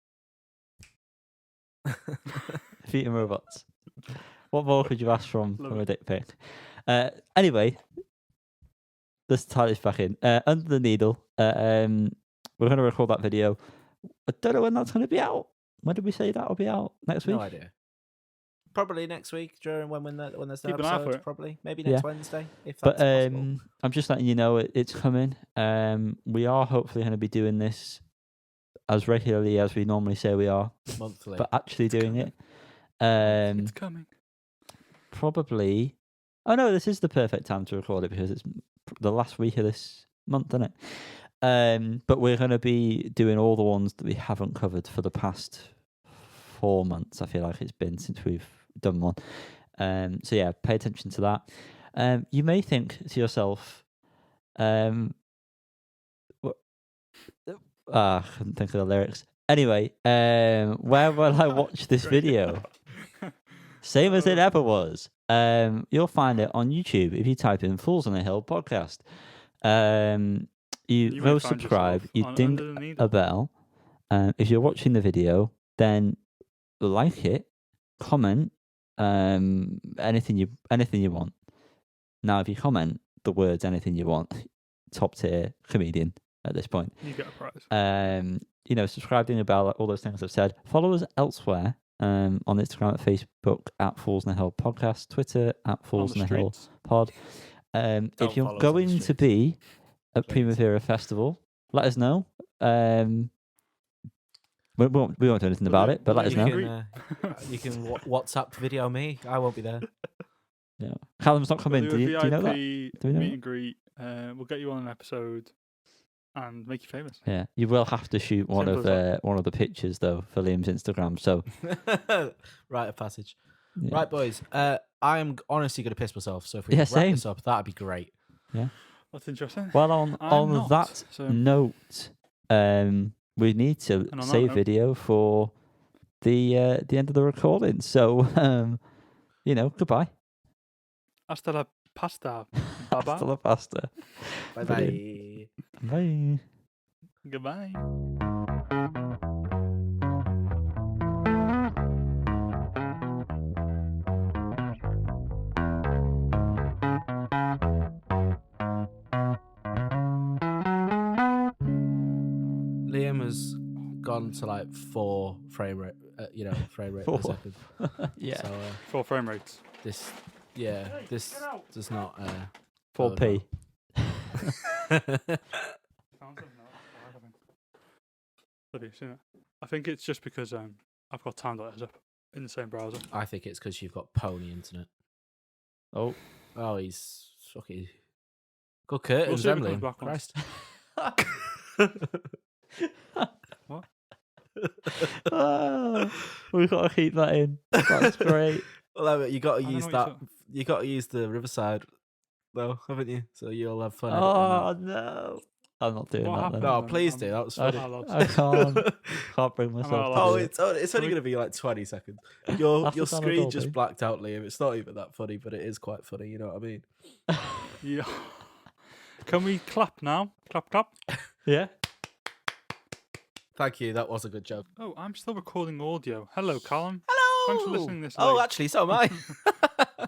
Feet and robots. What more could you ask from Love a it. dick pic? Anyway, let's tie this back in. Under the Needle. We're going to record that video. I don't know when that's going to be out. When did we say that'll be out? Next week? No idea. Probably next week during when there's no Keep an eye for episode. it. Probably maybe Yeah. next Wednesday if that's But possible. I'm just letting you know it's coming. We are hopefully going to be doing this as regularly as we normally say we are, Monthly. but actually doing coming. it. It's coming. Probably. Oh no, this is the perfect time to record it because it's the last week of this month, isn't it? But we're going to be doing all the ones that we haven't covered for the past 4 months. I feel like it's been since we've done one. So yeah, pay attention to that. You may think to yourself, I couldn't think of the lyrics. Anyway, where will I watch this video? Same as it ever was. You'll find it on YouTube if you type in Fools on a Hill podcast. You may go find subscribe, yourself you on ding Under the Needle. a bell. If you're watching the video, then like it, comment, anything you want. Now, if you comment the words anything you want, top tier comedian at this point. You get a prize. Subscribe, ding a bell, all those things I've said. Follow us elsewhere. On Instagram, at Facebook, at Fools on the Hill Podcast, Twitter, at Fools on the Hill streets. Pod. If follow you're us on the going to streets, be at please. Primavera Festival, let us know. We won't do anything about it, but let us you know. can, you can WhatsApp video me. I won't be there. Yeah. Callum's not coming. Do you know that? VIP Do we know meet that? and greet. We'll get you on an episode and make you famous. Yeah, you will have to shoot one Simple of as one of the pictures though for Liam's Instagram. So Rite of passage. yeah. Right, boys. I am honestly going to piss myself. So if we Yeah, wrap same. this up, that'd be great. That's interesting. Well, on I'm not, that so- note, we need to And on that save note- video for the end of the recording. So goodbye. Hasta la pasta. Bye-bye. Hasta la pasta. Bye-bye. Bye. Goodbye. Liam has gone to like 4 frame rate, frame rate per 4. second. Yeah. So 4 frame rates. this does not. 4p. Have you seen it? I think it's just because I've got time.es up in the same browser. I think it's because you've got pony internet. Oh. Oh, he's fucking good curtains, We'll see if it Emily. comes back once. Christ. What? We've got to keep that in. That's great. Well, you got to I don't use know that. what You got to use the Riverside, though, haven't you? So you'll have fun. editing Oh no. I'm not doing What that happened? then. that. No, then? please do. That was funny. I can't bring myself allowed to Oh, do it. it's only going to be like 20 seconds. Your That's the sound of screen just Dolby. blacked out, Liam. It's not even that funny, but it is quite funny. You know what I mean? Yeah. Can we clap now? Clap, clap. Yeah. Thank you. That was a good joke. Oh, I'm still recording audio. Hello, Callum. Hello. Thanks for listening this Oh, late. actually, so am I.